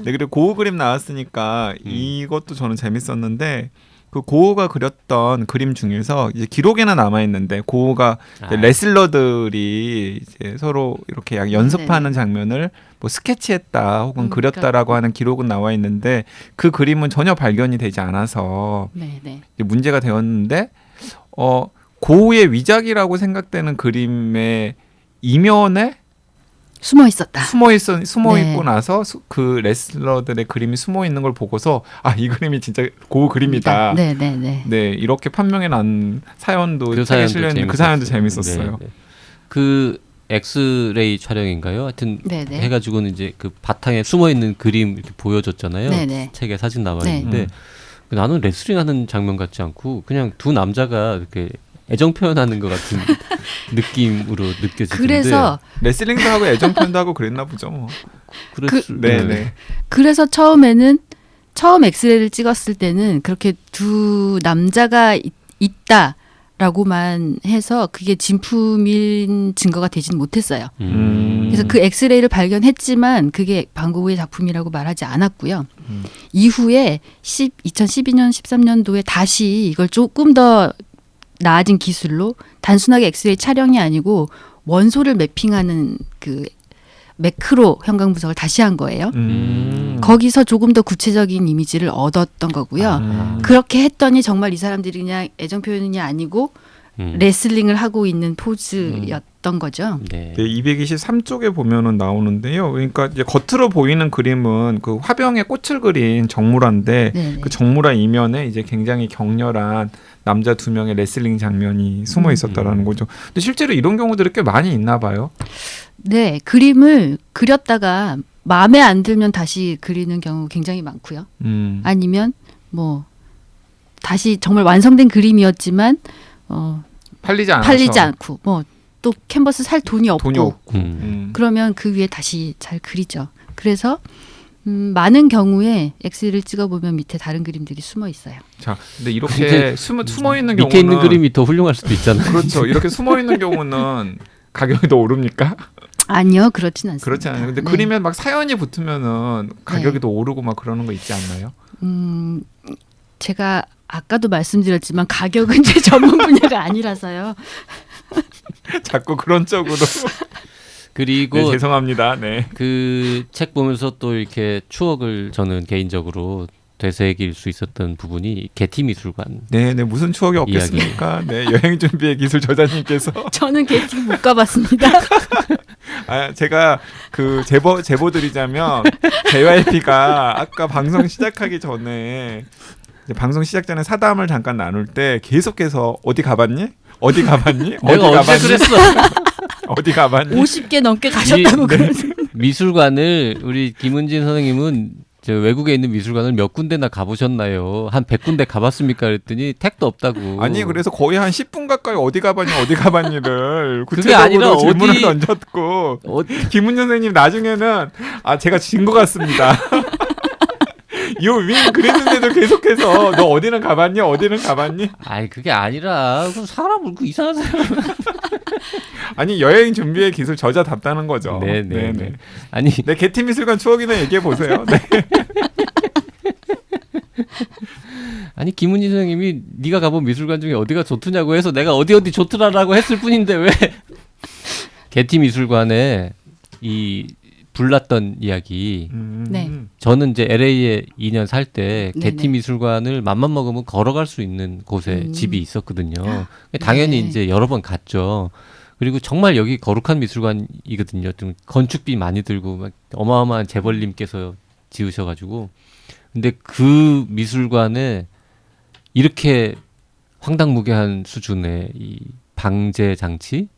S1: 네, 그리고 고우 그림 나왔으니까 이것도 저는 재밌었는데 그 고우가 그렸던 그림 중에서 이제 기록에나 남아 있는데 고우가 레슬러들이 이제 서로 이렇게 약 연습하는 장면을 뭐 스케치했다 혹은 그렸다라고 하는 기록은 나와 있는데 그 그림은 전혀 발견이 되지 않아서 문제가 되었는데 고우의 위작이라고 생각되는 그림의 이면에 숨어 있고 나서 그 레슬러들의 그림이 숨어 있는 걸 보고서 이 그림이 진짜 고우 그림이다. 네, 이렇게 판명해 난 사연도 책에 실려 있는 그 사연도 재밌었어요.
S2: 네. 그 엑스레이 촬영인가요? 하여튼 해가지고는 이제 그 바탕에 숨어 있는 그림 이렇게 보여줬잖아요. 책에 사진 나와 있는데 나는 레슬링하는 장면 같지 않고 그냥 두 남자가 이렇게 애정 표현하는 것 같은 느낌으로 느껴지는데
S3: 그래서
S1: 레슬링도 하고 애정 표현도 하고 그랬나 보죠. 뭐.
S3: 네. 그래서 처음 엑스레이를 찍었을 때는 그렇게 두 남자가 있다라고만 해서 그게 진품인 증거가 되지는 못했어요. 그래서 그 엑스레이를 발견했지만 그게 방고우의 작품이라고 말하지 않았고요. 이후에 2012년, 13년도에 다시 이걸 조금 더 나아진 기술로 단순하게 엑스레이 촬영이 아니고 원소를 매핑하는 그 매크로 형광 분석을 다시 한 거예요. 거기서 조금 더 구체적인 이미지를 얻었던 거고요. 그렇게 했더니 정말 이 사람들이 그냥 애정 표현이 아니고 레슬링을 하고 있는 포즈였던 거죠.
S2: 네.
S1: 네, 223쪽에 보면은 나오는데요. 그러니까 이제 겉으로 보이는 그림은 그 화병에 꽃을 그린 정물화인데
S3: 네네.
S1: 그 정물화 이면에 이제 굉장히 격렬한 남자 두 명의 레슬링 장면이 숨어 있었다라는 거죠. 근데 실제로 이런 경우들이 꽤 많이 있나 봐요.
S3: 네, 그림을 그렸다가 마음에 안 들면 다시 그리는 경우 굉장히 많고요. 아니면 뭐 다시 정말 완성된 그림이었지만
S1: 팔리지 않아서.
S3: 팔리지 않고 뭐 또 캔버스 살 돈이 없고,
S1: 돈이 없고.
S3: 그러면 그 위에 다시 잘 그리죠. 그래서 많은 경우에 엑스를 찍어보면 밑에 다른 그림들이 숨어 있어요.
S1: 자, 근데 이렇게
S2: 근데
S1: 숨어 있는 경우는
S2: 밑에 있는 그림이 더 훌륭할 수도 있잖아요.
S1: 그렇죠. 이렇게 숨어 있는 경우는 가격이 더 오릅니까?
S3: 아니요, 그렇진 않습니다.
S1: 그렇지 않아요. 근데
S3: 네.
S1: 그림에 막 사연이 붙으면은 가격이
S3: 네.
S1: 더 오르고 막 그러는 거 있지 않나요?
S3: 제가 아까도 말씀드렸지만 가격은 제 전문 분야가 아니라서요.
S1: 자꾸 그런 쪽으로.
S2: 그리고
S1: 네, 죄송합니다. 네.
S2: 그 책 보면서 또 이렇게 추억을 저는 개인적으로 되새길 수 있었던 부분이 게티 미술관.
S1: 네, 네. 무슨 추억이 없겠습니까? 네, 여행 준비의 기술 저자님께서
S3: 저는 게티 못 가봤습니다.
S1: 제가 그 제보 드리자면 JYP가 아까 방송 시작하기 전에 이제 방송 시작 전에 사담을 잠깐 나눌 때 계속해서 어디 가봤니? 어디 가봤니? 어디
S2: 내가 언제
S1: 가봤니?
S2: 그랬어?
S1: 어디 가봤니?
S3: 50개 넘게 가셨다고 그러세요.
S2: 미술관을 우리 김은진 선생님은 저 외국에 있는 미술관을 몇 군데나 가보셨나요? 한 100군데 가봤습니까? 그랬더니 택도 없다고.
S1: 아니 그래서 거의 한 10분 가까이 어디 가봤니를
S2: 그게
S1: 구체적으로
S2: 아니라
S1: 질문을
S2: 어디-
S1: 던졌고
S2: 김은진
S1: 선생님 나중에는 제가 진 것 같습니다. 요 윈 그랬는데도 계속해서 너 어디는 가봤니? 어디는 가봤니?
S2: 아니 그게 아니라 그 사람을 그 이상한 사람.
S1: 아니 여행 준비의 기술 저자답다는 거죠.
S2: 네네. 아니
S1: 네, 게티 미술관 추억이나 얘기해 보세요. 네.
S2: 아니 김은진 선생님이 네가 가본 미술관 중에 어디가 좋더냐고 해서 내가 어디 좋더라라고 했을 뿐인데 왜 게티 미술관에 이 불났던 이야기.
S3: 네.
S2: 저는 이제 LA에 2년 살 때
S3: 네네.
S2: 게티 미술관을 맘만 먹으면 걸어갈 수 있는 곳에 집이 있었거든요. 당연히
S3: 네.
S2: 이제 여러 번 갔죠. 그리고 정말 여기 거룩한 미술관이거든요. 좀 건축비 많이 들고 막 어마어마한 재벌님께서 지으셔가지고. 근데 그 미술관에 이렇게 황당무계한 수준의 이 방제 장치,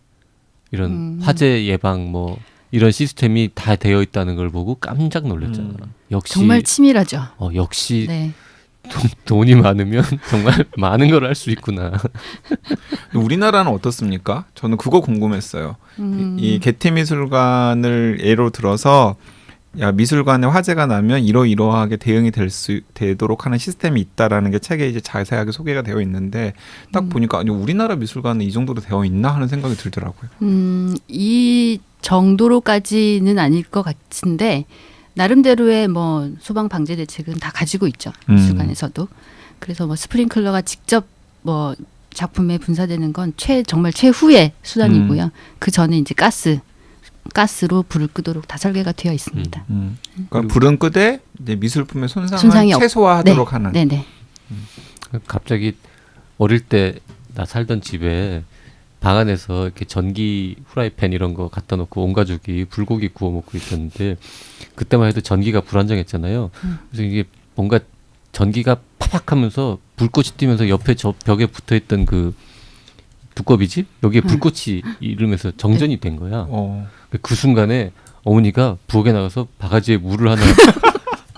S2: 이런 화재 예방 뭐 이런 시스템이 다 되어 있다는 걸 보고 깜짝 놀랐잖아요. 역시
S3: 정말 치밀하죠.
S2: 역시
S3: 네.
S2: 돈이 많으면 정말 많은 걸 할 수 있구나.
S1: 우리나라는 어떻습니까? 저는 그거 궁금했어요. 이 게티 미술관을 예로 들어서 미술관에 화재가 나면 이러이러하게 대응이 되도록 하는 시스템이 있다라는 게 책에 이제 자세하게 소개가 되어 있는데 딱 보니까 아니 우리나라 미술관은 이 정도로 되어 있나 하는 생각이 들더라고요.
S3: 이 정도로까지는 아닐 것 같은데 나름대로의 뭐 소방 방제 대책은 다 가지고 있죠. 미술관에서도. 그래서 뭐 스프링클러가 직접 뭐 작품에 분사되는 건 정말 최후의 수단이고요. 그 전에 이제 가스로 불을 끄도록 다 설계가 되어 있습니다.
S1: 그러니까 불은 끄되 이제 미술품의
S3: 손상이
S1: 손상을 최소화하도록 하는.
S3: 네네.
S2: 갑자기 어릴 때 나 살던 집에 방 안에서 이렇게 전기 후라이팬 이런 거 갖다 놓고 온 가족이 불고기 구워 먹고 있었는데 그때만 해도 전기가 불안정했잖아요. 그래서 이게 뭔가 전기가 파박하면서 불꽃이 튀면서 옆에 저 벽에 붙어있던 그 두꺼비집 여기에 불꽃이 이르면서 정전이 된 거야. 그 순간에 어머니가 부엌에 나가서 바가지에 물을 하나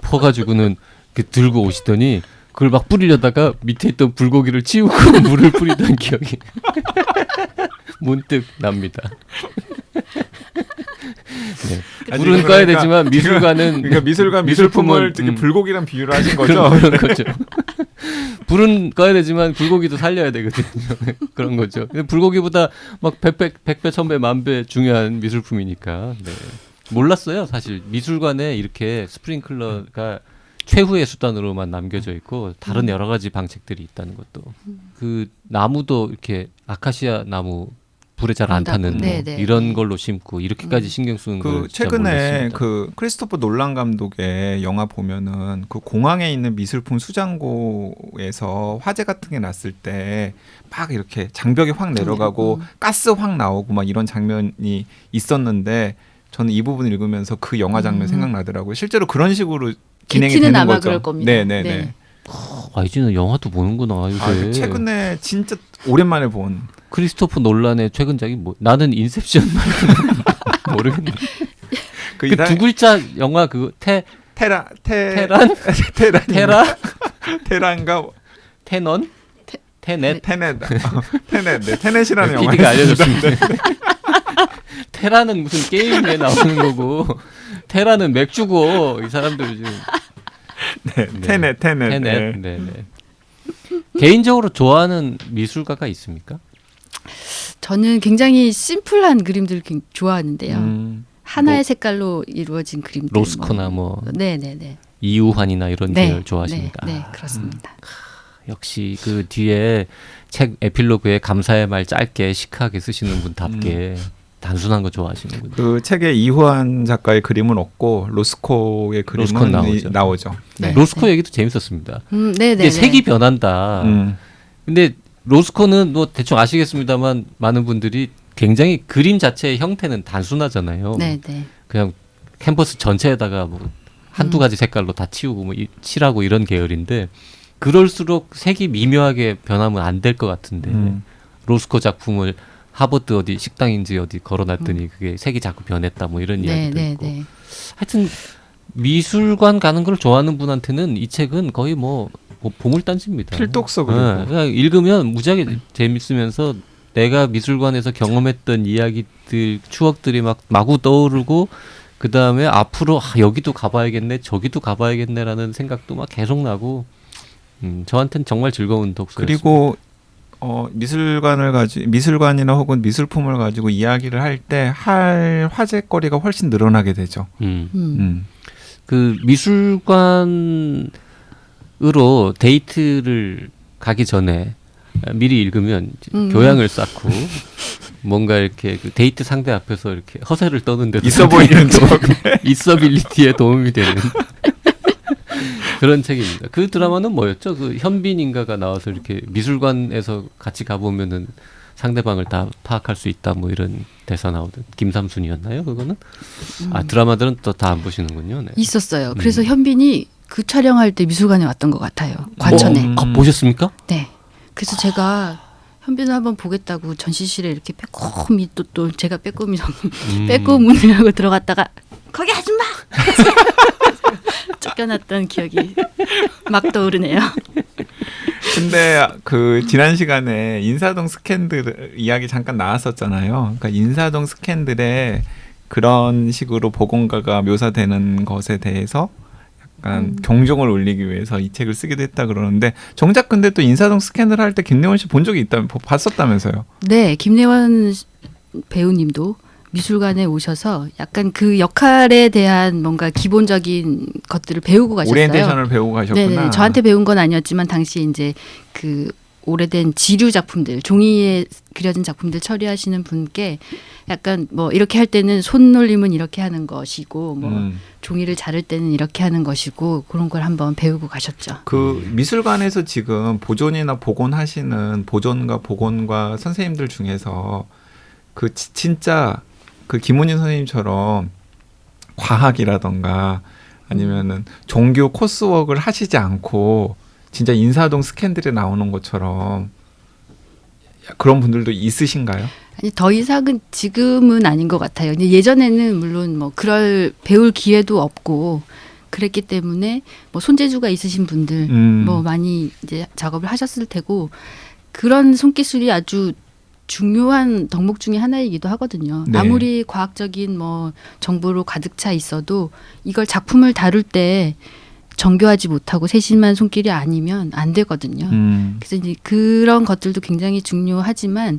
S2: 퍼가지고는 이렇게 들고 오시더니 그걸 막 뿌리려다가 밑에 있던 불고기를 치우고 물을 뿌리던 기억이 문득 납니다. 네. 불은 꺼야 되지만 미술관은
S1: 그러니까 미술관 미술품을 되게 불고기랑 비유를 하신 거죠.
S2: 그런 거죠. 불은 꺼야 되지만 불고기도 살려야 되거든요. 그런 거죠. 근데 불고기보다 막 100배, 1000배, 10,000배 중요한 미술품이니까. 네. 몰랐어요, 사실. 미술관에 이렇게 스프링클러가 최후의 수단으로만 남겨져 있고 다른 여러 가지 방책들이 있다는 것도 그 나무도 이렇게 아카시아 나무 불에 잘 안 타는 뭐
S3: 네네.
S2: 이런 걸로 심고 이렇게까지 신경 쓰는
S1: 그
S2: 걸 진짜
S1: 최근에
S2: 몰랐습니다.
S1: 그 크리스토퍼 놀란 감독의 영화 보면은 그 공항에 있는 미술품 수장고에서 화재 같은 게 났을 때 막 이렇게 장벽이 확 내려가고 가스 확 나오고 막 이런 장면이 있었는데 저는 이 부분 읽으면서 그 영화 장면 생각나더라고요. 실제로 그런 식으로 진행이
S3: 기티는
S1: 되는
S3: 아마
S1: 거죠.
S3: 그럴 겁니다.
S1: 네네네.
S3: 네.
S2: YG는 영화도 보는구나 요새.
S1: 최근에 진짜 오랜만에 본
S2: 크리스토프 놀란의 최근작이 뭐 나는 인셉션 모르겠네.
S1: 그
S2: 그 두 글자 영화 그거
S1: 테란
S2: 테라
S1: 테란가
S2: 테넌 테넷
S1: 테넷 네, 테넷이라는 영화.
S2: PD가 알려줬습니다. 테라는 무슨 게임에 나오는 거고 테라는 맥주고 이 사람들 지금
S1: 네, 테넷.
S2: 테넷.
S1: 네.
S2: 네. 개인적으로 좋아하는 미술가가 있습니까?
S3: 저는 굉장히 심플한 그림들을 좋아하는데요. 하나의
S2: 뭐,
S3: 색깔로 이루어진 그림들.
S2: 로스코나 뭐
S3: 네네네.
S2: 이우환이나 이런 계열 좋아하십니까?
S3: 네, 그렇습니다.
S2: 역시 그 뒤에 책 에필로그에 감사의 말 짧게 시크하게 쓰시는 분답게 단순한 거 좋아하시는군요.
S1: 그 책에 이후한 작가의 그림은 없고 로스코의
S2: 로스코
S1: 그림은
S2: 나오죠.
S1: 네.
S2: 로스코 얘기도 재밌었습니다.
S3: 네네.
S2: 이게 색이 변한다.
S1: 음.
S2: 근데 로스코는 뭐 대충 아시겠습니다만 많은 분들이 굉장히 그림 자체의 형태는 단순하잖아요.
S3: 네네.
S2: 그냥 캔버스 전체에다가 뭐 한두 가지 색깔로 다 치우고 뭐 칠하고 이런 계열인데 그럴수록 색이 미묘하게 변하면 안 될 것 같은데 로스코 작품을 하버드 어디 식당인지 어디 걸어놨더니 그게 색이 자꾸 변했다 뭐 이런 이야기도 있고
S3: 네네네.
S2: 하여튼 미술관 가는 걸 좋아하는 분한테는 이 책은 거의 뭐 보물단지입니다.
S1: 필독서
S2: 네,
S1: 그리고
S2: 그냥 읽으면 무지하게 재밌으면서 내가 미술관에서 경험했던 이야기들 추억들이 막 마구 떠오르고 그 다음에 앞으로 여기도 가봐야겠네 저기도 가봐야겠네라는 생각도 막 계속 나고 저한테는 정말 즐거운 독서였습니다.
S1: 그리고 미술관이나 혹은 미술품을 가지고 이야기를 할 때 할 화제거리가 훨씬 늘어나게 되죠.
S2: 그 미술관으로 데이트를 가기 전에 미리 읽으면 교양을 쌓고 뭔가 이렇게 그 데이트 상대 앞에서 이렇게 허세를 떠는데도
S1: 있어 보이는
S2: 있어빌리티에 도움이 되는 그런 책입니다. 그 드라마는 뭐였죠? 그 현빈인가가 나와서 이렇게 미술관에서 같이 가보면은 상대방을 다 파악할 수 있다 뭐 이런 대사 나오던 김삼순이었나요? 그거는 드라마들은 또 다 안 보시는군요. 네.
S3: 있었어요. 그래서 현빈이 그 촬영할 때 미술관에 왔던 것 같아요. 관천에.
S2: 보셨습니까?
S3: 네. 그래서 제가 현빈을 한번 보겠다고 전시실에 이렇게 빼꼼히 또 제가 빼꼼히 빼꼼 문을 열고 들어갔다가 거기 아줌마 쫓겨났던 기억이 막 떠오르네요.
S1: 근데 그 지난 시간에 인사동 스캔들 이야기 잠깐 나왔었잖아요. 그러니까 인사동 스캔들에 그런 식으로 보건가가 묘사되는 것에 대해서 약간 경종을 울리기 위해서 이 책을 쓰기도 했다 그러는데 정작 근데 또 인사동 스캔들 할 때 김래원 씨 본 적이 있다면 봤었다면서요?
S3: 네, 김래원 배우님도 미술관에 오셔서 약간 그 역할에 대한 뭔가 기본적인 것들을 배우고 가셨어요.
S1: 오리엔테이션을 배우고 가셨구나.
S3: 네, 저한테 배운 건 아니었지만 당시 이제 그 오래된 지류 작품들, 종이에 그려진 작품들 처리하시는 분께 약간 뭐 이렇게 할 때는 손놀림은 이렇게 하는 것이고 뭐 종이를 자를 때는 이렇게 하는 것이고 그런 걸 한번 배우고 가셨죠.
S1: 그 미술관에서 지금 보존이나 복원하시는 보존과 복원과 선생님들 중에서 그 진짜 그 김훈희 선생님처럼 과학이라던가 아니면은 종교 코스웍을 하시지 않고 진짜 인사동 스캔들에 나오는 것처럼 그런 분들도 있으신가요?
S3: 아니 더 이상은 지금은 아닌 것 같아요. 근데 예전에는 물론 뭐 그럴 배울 기회도 없고 그랬기 때문에 뭐 손재주가 있으신 분들 뭐 많이 이제 작업을 하셨을 테고 그런 손기술이 아주 중요한 덕목 중에 하나이기도 하거든요.
S1: 네.
S3: 아무리 과학적인 뭐 정보로 가득 차 있어도 이걸 작품을 다룰 때 정교하지 못하고 세심한 손길이 아니면 안 되거든요. 그래서 이제 그런 것들도 굉장히 중요하지만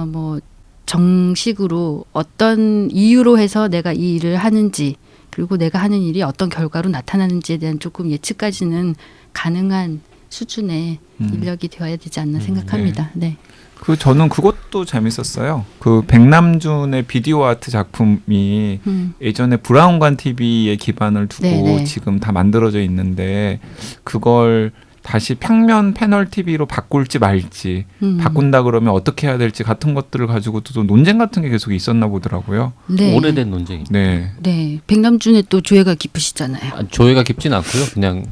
S3: 뭐 정식으로 어떤 이유로 해서 내가 이 일을 하는지 그리고 내가 하는 일이 어떤 결과로 나타나는지에 대한 조금 예측까지는 가능한 수준의 인력이 되어야 되지 않나 생각합니다. 네.
S1: 저는 그것도 재밌었어요. 그 백남준의 비디오 아트 작품이 예전에 브라운관 TV에 기반을 두고
S3: 네네.
S1: 지금 다 만들어져 있는데 그걸 다시 평면 패널 TV로 바꿀지 말지 바꾼다 그러면 어떻게 해야 될지 같은 것들을 가지고도 좀 논쟁 같은 게 계속 있었나 보더라고요.
S3: 네.
S2: 오래된 논쟁이.
S1: 네.
S3: 네. 백남준의 또 조예가 깊으시잖아요.
S2: 조예가 깊진 않고요. 그냥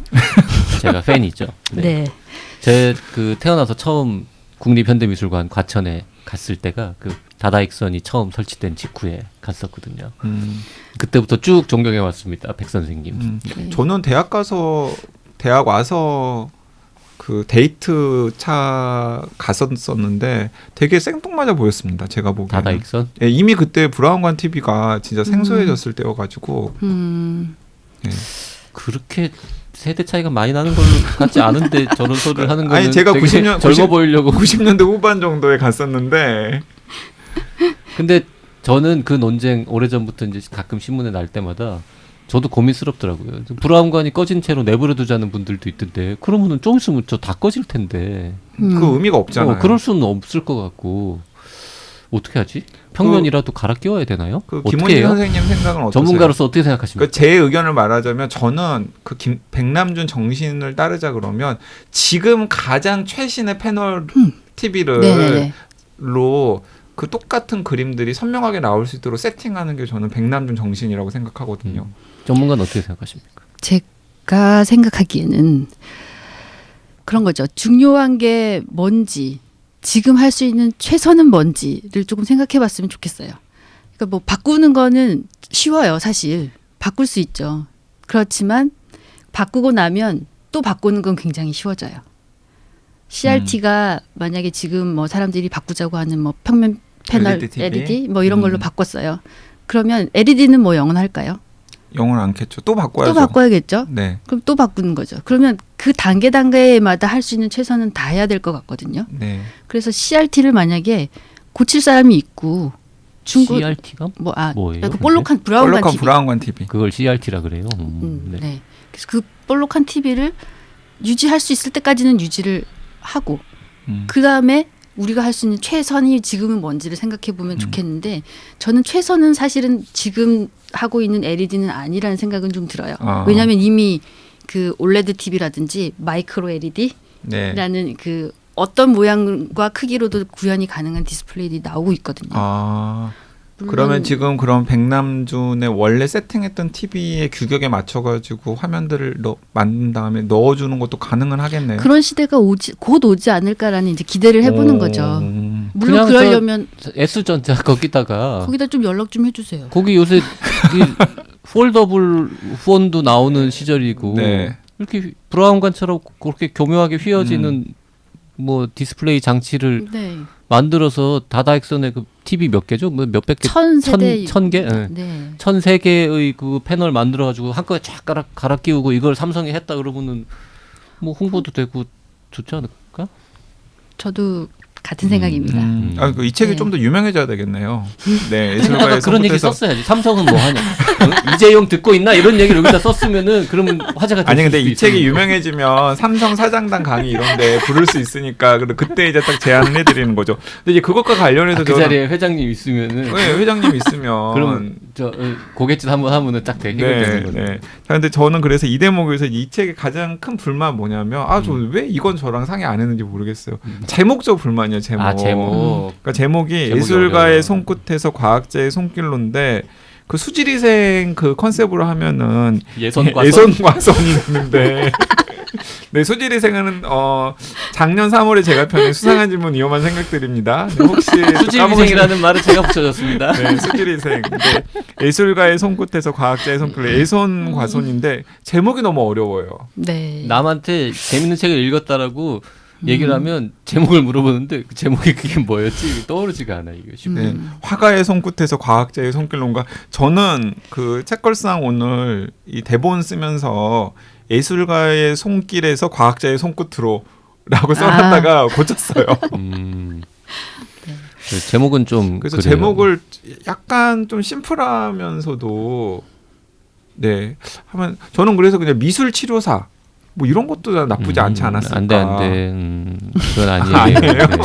S2: 제가 팬이죠.
S3: 네.
S2: 제 그 태어나서 처음 국립현대미술관 과천에 갔을 때가 그 다다익선이 처음 설치된 직후에 갔었거든요. 그때부터 쭉 존경해 왔습니다. 백 선생님.
S3: 네.
S1: 저는 대학 와서 그 데이트 차 갔었는데 되게 생뚱맞아 보였습니다. 제가 보기에는.
S2: 다다익선?
S1: 예, 이미 그때 브라운관 TV가 진짜 생소해졌을 때여가지고 예.
S2: 그렇게 세대 차이가 많이 나는 걸로 같지 않은데 저런 소리를 하는 거는
S1: 아니 제가
S2: 되게
S1: 90년
S2: 젊어 보이려고.
S1: 90년대 후반 정도에 갔었는데
S2: 근데 저는 그 논쟁 오래전부터 이제 가끔 신문에 날 때마다 저도 고민스럽더라고요. 브라운관이 꺼진 채로 내버려 두자는 분들도 있던데 그러면은 좀 있으면 저 다 꺼질 텐데.
S1: 그 의미가 없잖아요.
S2: 그럴 수는 없을 것 같고 어떻게 하지? 평면이라도 갈아 끼워야 되나요?
S1: 그
S2: 어떻게
S1: 김원희
S2: 해요?
S1: 선생님 생각은 어떠세요?
S2: 전문가로서 어떻게 생각하십니까?
S1: 제 의견을 말하자면 저는 그 백남준 정신을 따르자 그러면 지금 가장 최신의 패널 TV를
S3: 네네네.
S1: 로 그 똑같은 그림들이 선명하게 나올 수 있도록 세팅하는 게 저는 백남준 정신이라고 생각하거든요.
S2: 전문가는 어떻게 생각하십니까?
S3: 제가 생각하기에는 그런 거죠. 중요한 게 뭔지, 지금 할 수 있는 최선은 뭔지를 조금 생각해 봤으면 좋겠어요. 그러니까 뭐 바꾸는 거는 쉬워요, 사실. 바꿀 수 있죠. 그렇지만 바꾸고 나면 또 바꾸는 건 굉장히 쉬워져요. CRT가 만약에 지금 뭐 사람들이 바꾸자고 하는 뭐 평면 패널
S1: LED TV?
S3: LED 뭐 이런 걸로 바꿨어요. 그러면 LED는 뭐 영원할까요?
S1: 영어는 않겠죠. 또 바꿔야죠.
S3: 또 바꿔야겠죠.
S1: 네.
S3: 그럼 또 바꾸는 거죠. 그러면 그 단계마다 할 수 있는 최선은 다 해야 될 것 같거든요.
S1: 네.
S3: 그래서 CRT를 만약에 고칠 사람이 있고 중국
S2: CRT가 뭐예요?
S3: 그 볼록한 브라운관
S1: 볼록한
S3: TV.
S1: 브라운관 TV.
S2: 그걸 CRT라 그래요.
S3: 네.
S2: 네.
S3: 그래서 그 볼록한 TV를 유지할 수 있을 때까지는 유지를 하고 그 다음에 우리가 할 수 있는 최선이 지금은 뭔지를 생각해 보면 좋겠는데 저는 최선은 사실은 지금 하고 있는 LED는 아니라는 생각은 좀 들어요. 왜냐하면 이미 그 OLED TV라든지 마이크로 LED라는
S1: 네.
S3: 그 어떤 모양과 크기로도 구현이 가능한 디스플레이들이 나오고 있거든요.
S1: 그러면 지금 그런 백남준의 원래 세팅했던 TV의 규격에 맞춰가지고 화면들을 만든 다음에 넣어주는 것도 가능은 하겠네요.
S3: 그런 시대가 곧 오지 않을까라는 이제 기대를 해보는 거죠. 물론
S2: 그냥
S3: 그러려면
S2: S전자 거기다
S3: 좀 연락 좀 해주세요.
S2: 거기 요새 폴더블 후원도 나오는 시절이고
S1: 네.
S2: 이렇게 브라운관처럼 그렇게 교묘하게 휘어지는 뭐 디스플레이 장치를
S3: 네.
S2: 만들어서 다다익선의 그 TV 몇 개죠? 뭐 몇백 개?
S3: 1000세대.
S2: 1000개? 네.
S3: 네.
S2: 1003개의 그 패널 만들어가지고 한꺼번에 쫙 갈아 끼우고 이걸 삼성이 했다 그러면은 뭐 홍보도 되고 좋지 않을까?
S3: 저도 같은 생각입니다.
S1: 이 책이
S3: 네.
S1: 좀 더 유명해져야 되겠네요. 네, 예술가의
S2: 그런 얘기
S1: 손끝에서.
S2: 썼어야지. 삼성은 뭐 하냐? 이재용 듣고 있나? 이런 얘기를 여기다 썼으면은 그러면 화제가 될
S1: 아니
S2: 수도
S1: 근데 이
S2: 있어요.
S1: 책이 유명해지면 삼성 사장단 강의 이런데 부를 수 있으니까 그때 이제 딱 제안을 해드리는 거죠. 근데 이제 그것과 관련해서
S2: 그 자리에 회장님 있으면은
S1: 네, 회장님 있으면
S2: 그러면 저 고갯짓 한번 하면은 딱 해결되는 거죠.
S1: 네. 자, 근데 저는 그래서 이 대목에서 이 책의 가장 큰 불만 뭐냐면 저 왜 이건 저랑 상의 안 했는지 모르겠어요. 제목적 불만이에요. 제목. 그러니까 제목이 예술가의
S2: 어려워요.
S1: 손끝에서 과학자의 손길로인데 그 수지리생 그 컨셉으로 하면은 예선과선이 있는데 네, 수지리생은 작년 3월에 제가 펴낸 수상한 질문 위험한 생각들입니다. 네, 혹시
S2: 수지리생이라는 말을 제가 붙여줬습니다.
S1: 네, 수지리생. 근데 예술가의 손끝에서 과학자의 손길로 예선과선인데 제목이 너무 어려워요.
S3: 네.
S2: 남한테 재밌는 책을 읽었다라고 얘기를 하면 제목을 물어보는데 그 제목이 그게 뭐였지 떠오르지가 않아 이게 쉽게.
S1: 네, 화가의 손끝에서 과학자의 손길론가. 저는 그 책걸상 오늘 이 대본 쓰면서 예술가의 손길에서 과학자의 손끝으로라고 써놨다가 고쳤어요.
S2: 그 제목은 좀
S1: 그래서
S2: 그래요.
S1: 제목을 약간 좀 심플하면서도 네. 하면 저는 그래서 그냥 미술 치료사 뭐 이런 것도 나쁘지 않지 않았을까.
S2: 안돼. 그건 아니에요.
S1: 아니에요?
S2: 네.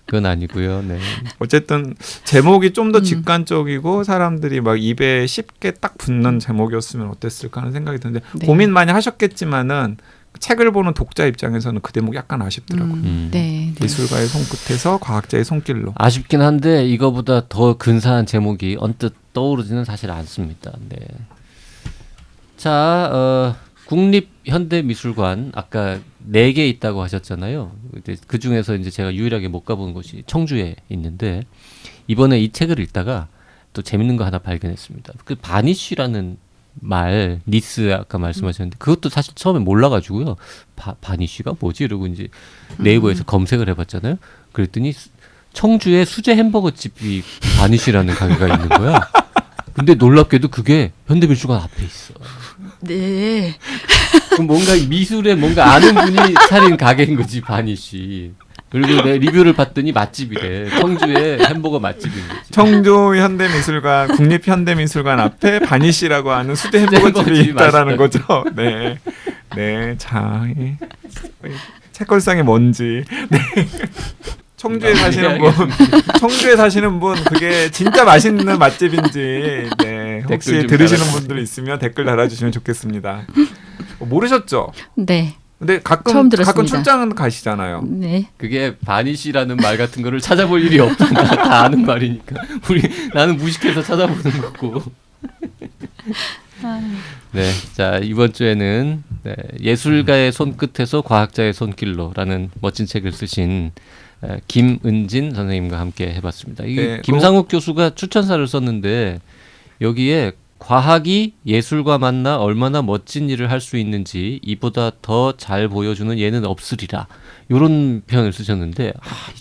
S2: 그건 아니고요. 네.
S1: 어쨌든 제목이 좀 더
S3: 음.
S1: 직관적이고 사람들이 막 입에 쉽게 딱 붙는 제목이었으면 어땠을까 하는 생각이 드는데
S3: 네.
S1: 고민 많이 하셨겠지만은 책을 보는 독자 입장에서는 그 대목 약간 아쉽더라고요.
S3: 네, 네.
S1: 예술가의 손끝에서 과학자의 손길로.
S2: 아쉽긴 한데 이거보다 더 근사한 제목이 언뜻 떠오르지는 사실 않습니다. 네. 자, 국립현대미술관 아까 4개 있다고 하셨잖아요. 그 중에서 이제 제가 유일하게 못 가본 곳이 청주에 있는데 이번에 이 책을 읽다가 또 재밌는 거 하나 발견했습니다. 그 바니쉬라는 말, 니스 아까 말씀하셨는데 그것도 사실 처음에 몰라가지고요. 바니쉬가 뭐지? 이러고 이제 네이버에서 검색을 해봤잖아요. 그랬더니 청주에 수제 햄버거 집이 바니쉬라는 가게가 있는 거야. 근데 놀랍게도 그게 현대미술관 앞에 있어.
S3: 네.
S2: 그럼 뭔가 미술에 뭔가 아는 분이 차린 가게인 거지 바니쉬. 그리고 내 리뷰를 봤더니 맛집이래. 청주의 햄버거 맛집인 거지.
S1: 청주 현대미술관, 국립현대미술관 앞에 바니쉬라고 하는 수제 햄버거 집이
S2: 햄버거집이
S1: 있다라는
S2: 맛있다.
S1: 거죠. 네, 네, 자, 책걸상의 먼지. 네. 청주에 사시는 분, 청주에 사시는 분, 그게 진짜 맛있는 맛집인지, 네, 혹시
S2: 댓글 좀
S1: 들으시는
S2: 달아주세요.
S1: 분들 있으면 댓글 달아주시면 좋겠습니다. 모르셨죠?
S3: 네.
S1: 근데
S3: 처음
S1: 가끔
S3: 들었습니다.
S1: 출장은 가시잖아요.
S3: 네.
S2: 그게 바니쉬라는 말 같은 거를 찾아볼 일이 없잖아. 다 아는 말이니까. 나는 무식해서 찾아보는 거고. 네, 자 이번 주에는 네, 예술가의 손끝에서 과학자의 손길로라는 멋진 책을 쓰신 김은진 선생님과 함께 해봤습니다. 이게
S1: 네,
S2: 김상욱 교수가 추천사를 썼는데 여기에 과학이 예술과 만나 얼마나 멋진 일을 할 수 있는지 이보다 더 잘 보여주는 예는 없으리라 이런 표현을 쓰셨는데 이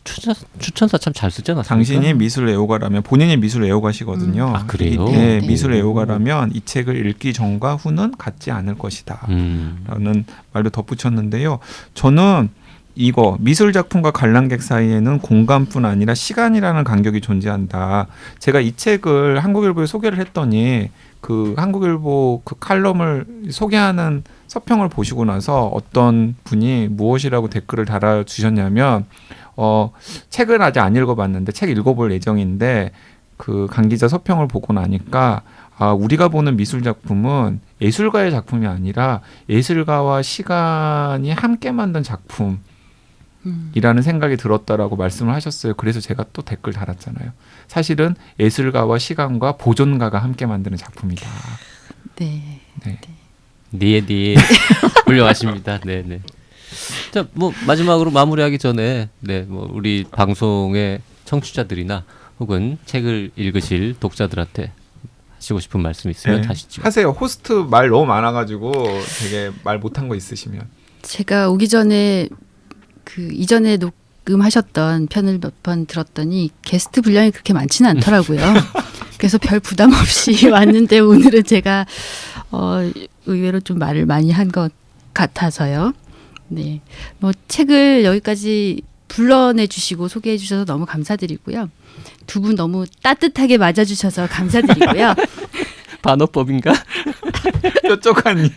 S2: 추천사 참 잘 쓰지 않았습니까?
S1: 당신이 미술 애호가라면 본인이 미술 애호가시거든요.
S2: 아, 그래요?
S1: 네,
S3: 네.
S1: 미술 애호가라면 이 책을 읽기 전과 후는 같지 않을 것이다. 라는 말도 덧붙였는데요. 저는 이거 미술 작품과 관람객 사이에는 공간뿐 아니라 시간이라는 간격이 존재한다. 제가 이 책을 한국일보에 소개를 했더니 그 한국일보 그 칼럼을 소개하는 서평을 보시고 나서 어떤 분이 무엇이라고 댓글을 달아주셨냐면 책을 아직 안 읽어봤는데 책 읽어볼 예정인데 그 강 기자 서평을 보고 나니까 우리가 보는 미술 작품은 예술가의 작품이 아니라 예술가와 시간이 함께 만든 작품 이라는 생각이 들었다라고 말씀을 하셨어요. 그래서 제가 또 댓글 달았잖아요. 사실은 예술가와 시간과 보존가가 함께 만드는 작품이다.
S3: 네.
S1: 네.
S2: 네. 훌륭하십니다. 네. 자, 뭐 마지막으로 마무리하기 전에 뭐 우리 방송의 청취자들이나 혹은 책을 읽으실 독자들한테 하시고 싶은 말씀 있으면 하시죠.
S1: 하세요. 호스트 말 너무 많아가지고 되게 말 못한 거 있으시면.
S3: 제가 오기 전에 그 이전에 녹음하셨던 편을 몇 번 들었더니 게스트 분량이 그렇게 많지는 않더라고요. 그래서 별 부담 없이 왔는데 오늘은 제가 의외로 좀 말을 많이 한 것 같아서요. 네, 뭐 책을 여기까지 불러내 주시고 소개해 주셔서 너무 감사드리고요. 두 분 너무 따뜻하게 맞아주셔서 감사드리고요.
S2: 반어법인가?
S1: 뾰족한 입,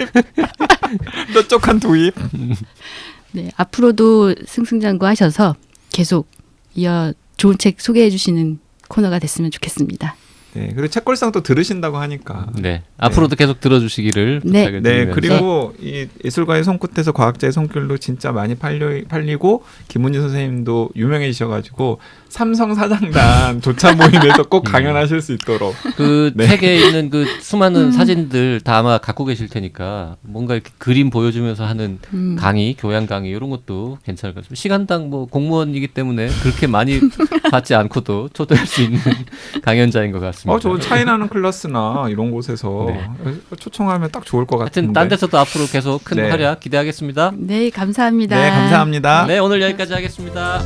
S1: 뾰족한 두 입.
S3: 네, 앞으로도 승승장구하셔서 계속 좋은 책 소개해 주시는 코너가 됐으면 좋겠습니다.
S1: 네, 그리고 책걸상 또 들으신다고 하니까.
S2: 네, 앞으로도 계속 들어주시기를
S3: 네.
S2: 부탁을
S1: 네,
S2: 드리면서
S1: 그리고 이 예술가의 손끝에서 과학자의 손길로 진짜 많이 팔리고 김은진 선생님도 유명해지셔가지고 삼성 사장단 조차 모임에서 꼭 강연하실 수 있도록.
S2: 그
S1: 네.
S2: 책에 있는 그 수많은 사진들 다 아마 갖고 계실 테니까 뭔가 이렇게 그림 보여주면서 하는 강의, 교양 강의 이런 것도 괜찮을 것 같습니다. 시간당 뭐 공무원이기 때문에 그렇게 많이 받지 않고도 초대할 수 있는 강연자인 것 같습니다.
S1: 저 차이나는 클래스나 이런 곳에서
S2: 네.
S1: 초청하면 딱 좋을 것 같은데.
S2: 하여튼 딴 데서도 앞으로 계속 큰
S1: 네.
S2: 활약 기대하겠습니다.
S3: 네, 감사합니다.
S1: 네, 감사합니다.
S2: 네, 오늘 여기까지 하겠습니다.